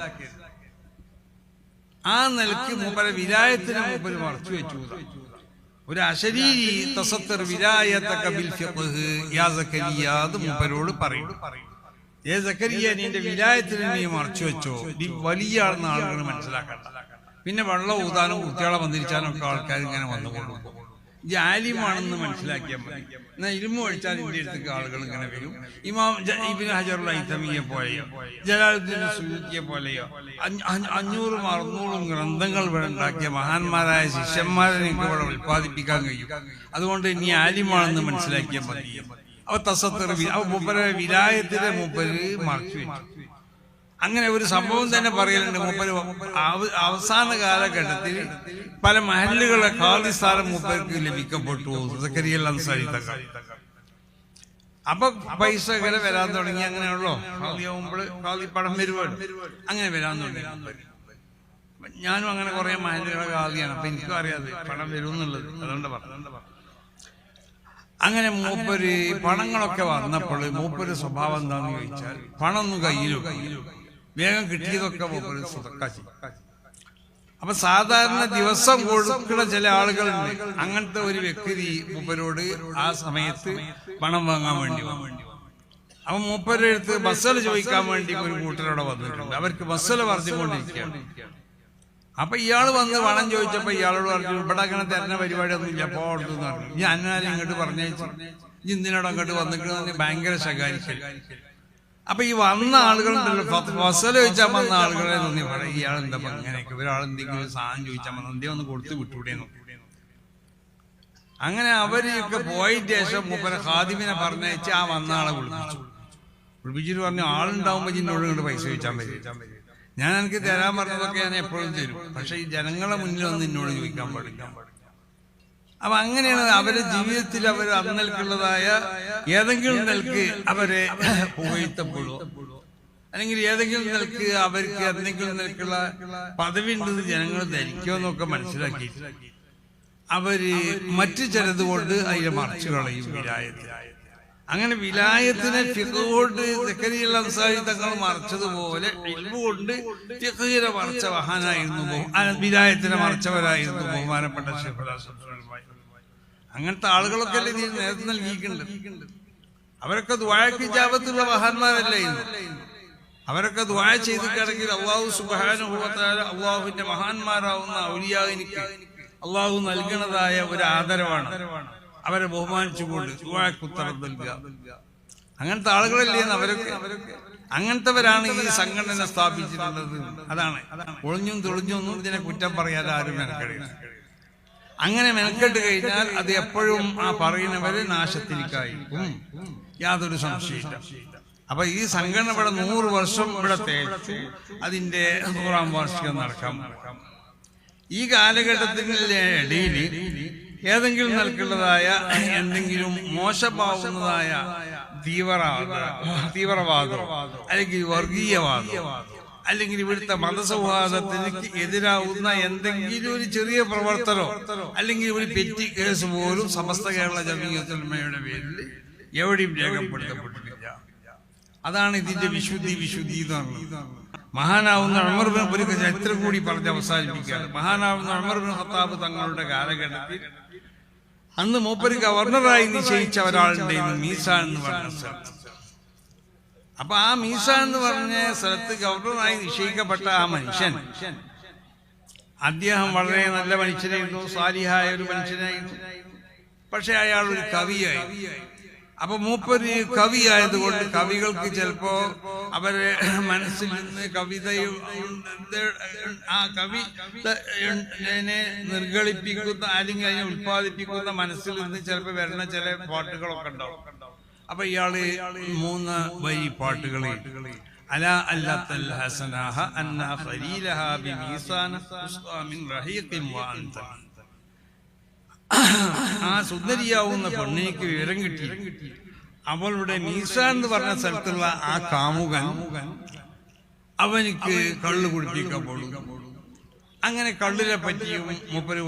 ആ നിലയ്ക്ക് മൂപ്പരെ വിലായത്തിനെ മൂപ്പര് മറച്ചു വെച്ചു. ഒരു അശരീരി തസത്തർ വിലായത്തക ബിൽ ഫിഖ്ഹ് യാ സക്കരിയ, അത് മൂപ്പരോട് പറയും, ഏ സക്കരിയ നിന്റെ വിലായത്തിന് നീ മറച്ചു വെച്ചോ, നീ വലിയ ആളെന്ന് ആളുകൾ മനസ്സിലാക്കണ്ട. പിന്നെ വെള്ളം ഊതാനും കുട്ടികളെ വന്നിരിച്ചാനും ഒക്കെ ആൾക്കാർ ഇങ്ങനെ വന്നുകൊള്ളു. ഈ ആലിമാണെന്ന് മനസ്സിലാക്കിയാൽ മതി. എന്നാൽ ഇൽമു കഴിച്ചാൽ ഇന്ത്യ അടുത്തേക്ക് ആളുകൾ ഇങ്ങനെ വരും. ഇമാം ഇബ്നു ഹജറുൽ ഹൈതമിയെ പോലെയോ ജലാലുദ്ദീൻ സുയൂത്തിയെ പോലെയോ 500 600 ഗ്രന്ഥങ്ങൾ ഇവിടെ ഉണ്ടാക്കിയ മഹാന്മാരായ ശിഷ്യന്മാരെ നിങ്ങൾക്ക് ഇവിടെ ഉത്പാദിപ്പിക്കാൻ കഴിയും. അതുകൊണ്ട് ഇനി ആലിമാണെന്ന് മനസ്സിലാക്കിയാൽ മതി. അവ തസത്തർ മൂപ്പരെ വിലായത്തിലെ മൂപ്പര് മറച്ചു വെച്ചു. അങ്ങനെ ഒരു സംഭവം തന്നെ പറയലുണ്ട്. മൂപ്പര് അവസാന കാലഘട്ടത്തിൽ പല മഹല്ലുകളെ ഖാദി സ്ഥാനം മൂപ്പർക്ക് ലഭിക്കപ്പെട്ടു. സക്കരിയ അൻസാരി തങ്ങൾ. അപ്പൊ പൈസ ഇങ്ങനെ വരാൻ തുടങ്ങി. അങ്ങനെയുള്ളോ ഖാദിയാവുമ്പോൾ ഖാദി പണം വരുവാണ്. അങ്ങനെ വരാൻ തുടങ്ങി. ഞാനും അങ്ങനെ കുറെ മഹല്ലുകളെ ഖാദിയാണ്. അപ്പൊ എനിക്കും അറിയാതെ പണം വരും എന്നുള്ളത്. അതുകൊണ്ട് പറഞ്ഞു. അങ്ങനെ മൂപ്പര് പണങ്ങളൊക്കെ വന്നപ്പോൾ മൂപ്പര് സ്വഭാവം എന്താന്ന് ചോദിച്ചാൽ, പണമൊന്നും കയ്യിലും വേഗം കിട്ടിയതൊക്കെ മൂപ്പര് സ്വതക്ക ചെയ്യും. അപ്പൊ സാധാരണ ദിവസം കൊടുക്കുന്ന ചില ആളുകളുണ്ട്. അങ്ങനത്തെ ഒരു വ്യക്തി മൂപ്പരോട് ആ സമയത്ത് പണം വാങ്ങാൻ വേണ്ടി വന്നു. അപ്പൊ മൂപ്പരുടെ അടുത്ത് മസല ചോദിക്കാൻ വേണ്ടി ഒരു കൂട്ടരോടെ വന്നിട്ടുണ്ട്. അവർക്ക് മസല പറഞ്ഞുകൊണ്ടിരിക്കുകയാണ്. അപ്പൊ ഇയാള് വന്ന് പണം ചോദിച്ചപ്പോ ഇയാളോട് പറഞ്ഞു, ഇവിടെ അങ്ങനെ തരുന്ന പരിപാടി ഒന്നും ഇല്ല, പോടുന്നു പറഞ്ഞു. ഞാൻ അന്നാലും ഇങ്ങോട്ട് പറഞ്ഞയച്ചു, ഇന്തിനോട് അങ്ങോട്ട് വന്നിട്ട് ഭയങ്കര ശകാരിക്കൽ. അപ്പൊ ഈ വന്ന ആളുകളുണ്ടല്ലോ, മസല ചോദിച്ചാൽ വന്ന ആളുകളെ തോന്നി പറയാം, ഇയാളെന്താ അങ്ങനെയൊക്കെ ഒരാളെന്തെങ്കിലും സാധനം ചോദിച്ചാൽ വന്ന എന്തേ ഒന്ന് കൊടുത്തു വിട്ടൂടെ നോക്കി. അങ്ങനെ അവരൊക്കെ പോയതിന് ശേഷം മൂപ്പരെ ഖാദിമിനെ പറഞ്ഞയച്ച് ആ വന്ന ആളെ വിളിപ്പിച്ചിട്ട് പറഞ്ഞു, ആളുണ്ടാവുമ്പോ ജിന്നോട് ഇങ്ങോട്ട് പൈസ ചോദിച്ചാൽ പറ്റും. ഞാൻ എനിക്ക് തരാൻ പറഞ്ഞതൊക്കെ ഞാൻ എപ്പോഴും തരും, പക്ഷെ ഈ ജനങ്ങളെ മുന്നിൽ വന്ന് എന്നോട് ചോദിക്കാൻ പാടില്ല. അപ്പൊ അങ്ങനെയാണ് അവരുടെ ജീവിതത്തിൽ അവർ അന്നൽക്കുള്ളതായ ഏതെങ്കിലും നിലക്ക് അവരെ പുകഴ്ത്തപ്പെടുവോ, അല്ലെങ്കിൽ ഏതെങ്കിലും നിലക്ക് അവർക്ക് എന്തെങ്കിലും നിലക്കുള്ള പദവി ഉണ്ടെന്ന് ജനങ്ങൾ ധരിക്കുമോ എന്നൊക്കെ മനസ്സിലാക്കി അവര് മറ്റു ചിലത് കൊണ്ട് അതിനെ മറച്ചു കളയും വിലായത്ത്. അങ്ങനെ വിലായത്തിനെ ഫിഖ് കൊണ്ട് സക്കരിയ അൻസാരി തങ്ങൾ മറച്ചതുപോലെ ഇൽമു കൊണ്ട് ഫിഖിനെ മറച്ച മഹാനായിരുന്നു, വിലായത്തിനെ മറച്ചവരായിരുന്നു ബഹുമാനപ്പെട്ട അങ്ങനത്തെ ആളുകളൊക്കെ അല്ലേ നീ നേതൃത്വം നൽകിയിട്ടുണ്ട്. അവരൊക്കെ ദുആക്ക് ഇജാബത്തുള്ള മഹാന്മാരല്ലേ. അവരൊക്കെ ദുആ ചെയ്തിട്ടാണെങ്കിൽ അല്ലാഹു സുബ്ഹാനഹു വ തആല അല്ലാഹുവിന്റെ മഹാന്മാരാവുന്ന ഔലിയായിനിക്ക് അല്ലാഹു നൽകുന്നതായ ഒരു ആദരവാണ്. അവരെ ബഹുമാനിച്ചുകൊണ്ട് ദുആക്ക് ഉത്തരം നൽകുക. അങ്ങനത്തെ ആളുകളല്ലേ അവരൊക്കെ. അങ്ങനത്തെവരാണ് ഈ സംഘടന സ്ഥാപിച്ചിട്ടുള്ളത്. അതാണ് ഒളിഞ്ഞും തെളിഞ്ഞൊന്നും ഇതിനെ കുറ്റം പറയാതെ ആരും മെനക്കെടുക. അങ്ങനെ മെനക്കെട്ട് കഴിഞ്ഞാൽ അത് എപ്പോഴും ആ പറയുന്നവര് നാശത്തിലേക്കായിരിക്കും, യാതൊരു സംശയമില്ല. അപ്പൊ ഈ സംഘടന ഇവിടെ 100 വർഷം ഇവിടെ തേച്ചു. അതിന്റെ 100ാം വാർഷികം നടക്കാൻ. ഈ കാലഘട്ടത്തിന്റെ ഇടയിൽ ഏതെങ്കിലും നിലക്കുള്ളതായ എന്തെങ്കിലും മോശമാവുന്നതായ തീവ്രവാദം അല്ലെങ്കിൽ വർഗീയവാദം അല്ലെങ്കിൽ ഇവിടുത്തെ മതസൗഹാർദ്ദത്തിന് എതിരാവുന്ന എന്തെങ്കിലും ഒരു ചെറിയ പ്രവർത്തനോ അല്ലെങ്കിൽ ഒരു പെറ്റി കേസ് പോലും സമസ്ത കേരള ജമീഅത്തുൽ ഉലമയുടെ പേരിൽ എവിടെയും രേഖപ്പെടുത്തപ്പെട്ടിട്ടില്ല. അതാണ് ഇതിന്റെ വിശുദ്ധി എന്ന് പറഞ്ഞത്. മഹാനാവുന്ന ഉമർ ബിൻ ഒരു ചരിത്രം കൂടി പറഞ്ഞ് അവസാനിപ്പിക്കുകയാണ്. മഹാനാവുന്ന ഉമർ ബിൻ ഖത്താബ് തങ്ങളുടെ കാലഘട്ടത്തിൽ അന്ന് മൂപ്പര് ഗവർണറായി നിശ്ചയിച്ച ഒരാളുണ്ടായിരുന്നു, മീസാൻ എന്ന് പറഞ്ഞ സ്ഥലത്ത്. അപ്പൊ ആ മീസാൻ എന്ന് പറഞ്ഞ സ്ഥലത്ത് ഗവർണറായി നിശ്ചയിക്കപ്പെട്ട ആ മനുഷ്യൻ, അദ്ദേഹം വളരെ നല്ല മനുഷ്യനായിരുന്നു, സാലിഹായ ഒരു മനുഷ്യനായിരുന്നു. പക്ഷെ അയാൾ ഒരു കവിയായി. അപ്പൊ മൂപ്പര് കവിയായതുകൊണ്ട് കവികൾക്ക് ചിലപ്പോ അവരെ മനസ്സിൽ നിന്ന് കവിതയും ആ കവി നിർഗളിപ്പിക്കുന്ന അല്ലെങ്കിൽ അതിനെ ഉത്പാദിപ്പിക്കുന്ന മനസ്സിൽ നിന്ന് ചിലപ്പോ വരുന്ന ചില പാട്ടുകളൊക്കെ ഉണ്ടാവും. അപ്പൊ ഇയാള് 3 വരി പാട്ടുകൾ അല അല്ലത്തൽ ഹസനഹ അന്ന ഖലീലഹ ബിമീസാന മിൻ റഹീഖിൻ വഅൻത. ആ സുന്ദരിയാവുന്ന പെണ്ണിക്ക് വിവരം കിട്ടി അവളുടെ മീസാൻ എന്ന് പറഞ്ഞ സ്ഥലത്തുള്ള ആ കാമുകൻ അവനിക്ക് കള്ളു കുടിപ്പിക്കപ്പെടും. അങ്ങനെ കള്ളിനെ പറ്റിയും മൂപ്പര്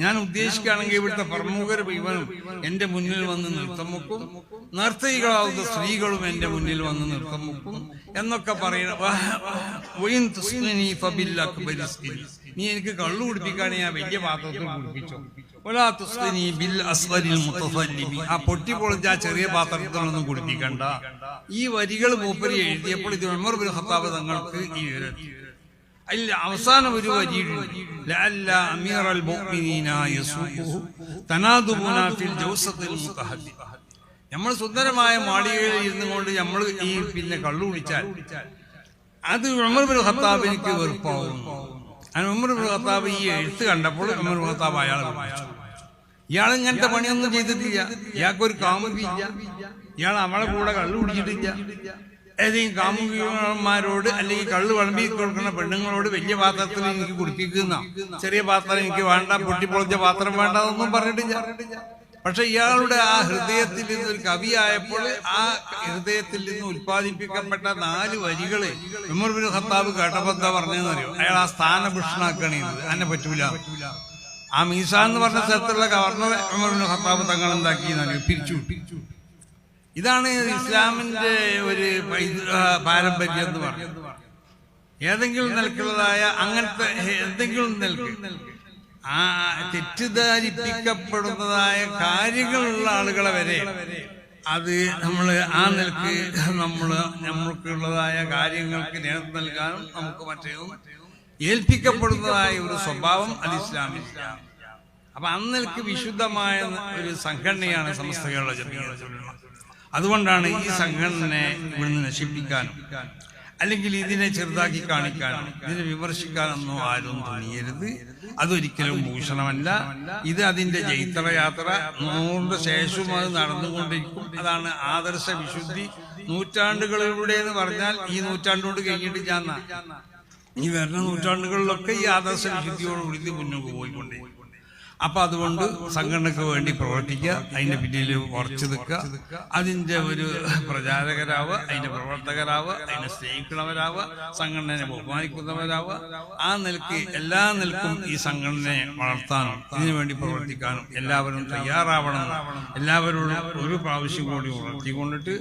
ഞാൻ ഉദ്ദേശിക്കുകയാണെങ്കിൽ ഇവിടുത്തെ പ്രമുഖർ മുഴുവനും എന്റെ മുന്നിൽ വന്ന് നൃത്തം വെക്കും, നർത്തകികളാവുന്ന സ്ത്രീകളും എന്റെ മുന്നിൽ വന്ന് നൃത്തം വെക്കും എന്നൊക്കെ പറയണം. നീ എനിക്ക് കള്ളു കുടിപ്പിക്കുകയാണെങ്കിൽ ഞാൻ വലിയ പാത്രത്തിൽ കുടിപ്പിച്ചോ, ആ പൊട്ടി പൊളിച്ച ആ ചെറിയ പാത്രത്തിലൊന്നും കുടിപ്പിക്കണ്ട. ഈ വരികൾ മൂപ്പര് എഴുതിയപ്പോൾ ഇത് ഉമർ ബിൻ ഖത്താബ് തങ്ങൾക്ക് ഈ വിവരം. അതിൽ അവസാനം ഒരു വരിയുണ്ട്, നമ്മൾ സുന്ദരമായ മാളികയിൽ ഇരുന്നു കൊണ്ട് നമ്മൾ ഈ കള്ളു കുടിച്ചാൽ അത് ഉമർ ബിൻ ഖത്താബിനിക്ക് വെറുപ്പാവുന്നു. ഉമർ ബിൻ ഖത്താബ് ഈ എഴുത്ത് കണ്ടപ്പോൾ ഉമർ ബിൻ ഖത്താബ് അയാളെ വിളിച്ചു. ഇയാൾ ഇങ്ങനത്തെ പണിയൊന്നും ചെയ്തിട്ടില്ല, ഇയാൾക്കൊരു കാമുകില്ല, ഇയാൾ അവളെ കൂടെ കള്ളു കുടിച്ചിട്ടില്ല. ഏതെങ്കിലും കാമുകിമാരോട് അല്ലെങ്കിൽ കള്ളു വിളമ്പി കൊടുക്കുന്ന പെണ്ണുങ്ങളോട് വലിയ പാത്രത്തിൽ എനിക്ക് കുടിപ്പിക്കുന്ന, ചെറിയ പാത്രം എനിക്ക് വേണ്ട, പൊട്ടിപ്പൊളിച്ച പാത്രം വേണ്ട എന്നൊന്നും പറഞ്ഞിട്ടില്ല. പക്ഷെ ഇയാളുടെ ആ ഹൃദയത്തിൽ നിന്ന് ഒരു കവിയായപ്പോൾ ആ ഹൃദയത്തിൽ നിന്ന് ഉത്പാദിപ്പിക്കപ്പെട്ട 4 വരികള് ഉമർ ബിൻ ഖത്താബ് കേട്ടപ്പോ എന്താ പറഞ്ഞതെന്നറിയോ? അയാൾ ആ സ്ഥാനഭൂഷണാക്കണിയത് അതിനെ പറ്റൂല. ആ മീസാൻ എന്ന് പറഞ്ഞ സ്ഥലത്തുള്ള ഗവർണർ ഉമർ ബിൻ ഖത്താബ് തങ്ങൾ എന്താക്കി പിരിച്ചു. ഇതാണ് ഇസ്ലാമിന്റെ ഒരു പാരമ്പര്യം എന്ന് പറയുന്നത്. ഏതെങ്കിലും നിലക്കുള്ളതായ അങ്ങനത്തെ എന്തെങ്കിലും നിലക്ക് ആ തെറ്റിദ്ധരിപ്പിക്കപ്പെടുന്നതായ കാര്യങ്ങളുള്ള ആളുകളെ വരെ അത് നമ്മള് ആ നിലക്ക് നമ്മൾക്കുള്ളതായ കാര്യങ്ങൾക്ക് നേതൃത്വം നൽകാനും നമുക്ക് മറ്റേതും ഏൽപ്പിക്കപ്പെടുന്നതായ ഒരു സ്വഭാവം അത് ഇസ്ലാമില്ല. അപ്പൊ അന്നിൽക്ക് വിശുദ്ധമായ ഒരു സംഘടനയാണ് സമസ്ത കേരള ജമീഅത്തുൽ ഉലമ. അതുകൊണ്ടാണ് ഈ സംഘടനയെ ഇവിടുന്ന് നശിപ്പിക്കാനും അല്ലെങ്കിൽ ഇതിനെ ചെറുതാക്കി കാണിക്കാനും ഇതിനെ വിമർശിക്കാനൊന്നും ആരും തുനിയരുത്. അതൊരിക്കലും ഭൂഷണമല്ല. ഇത് അതിന്റെ ജൈത്രയാത്ര 100 ശേഷവും അത് നടന്നുകൊണ്ടിരിക്കും. അതാണ് ആദർശ വിശുദ്ധി. നൂറ്റാണ്ടുകളിലൂടെ എന്ന് പറഞ്ഞാൽ ഈ നൂറ്റാണ്ടുകൊണ്ട് കഴിഞ്ഞിട്ട് ഞാൻ ഈ വരുന്ന നൂറ്റാണ്ടുകളിലൊക്കെ ഈ ആദർശ വിശുദ്ധിയോടുകൂടി ഇത് മുന്നോട്ട് പോയിക്കൊണ്ടേ. അപ്പൊ അതുകൊണ്ട് സംഘടനയ്ക്ക് വേണ്ടി പ്രവർത്തിക്കുക, അതിന്റെ പിന്നിൽ ഉറച്ചു നിൽക്കുക, അതിന്റെ ഒരു പ്രചാരകരാവുക, അതിന്റെ പ്രവർത്തകരാവുക, അതിനെ സ്നേഹിക്കുന്നവരാവുക, സംഘടനയെ ബഹുമാനിക്കുന്നവരാവുക. ആ നിലയ്ക്ക് എല്ലാ നിലക്കും ഈ സംഘടനയെ വളർത്താനും ഇതിനുവേണ്ടി പ്രവർത്തിക്കാനും എല്ലാവരും തയ്യാറാവണം. എല്ലാവരോടും ഒരു പ്രാവശ്യം കൂടി ഉണർത്തിക്കൊണ്ടിട്ട്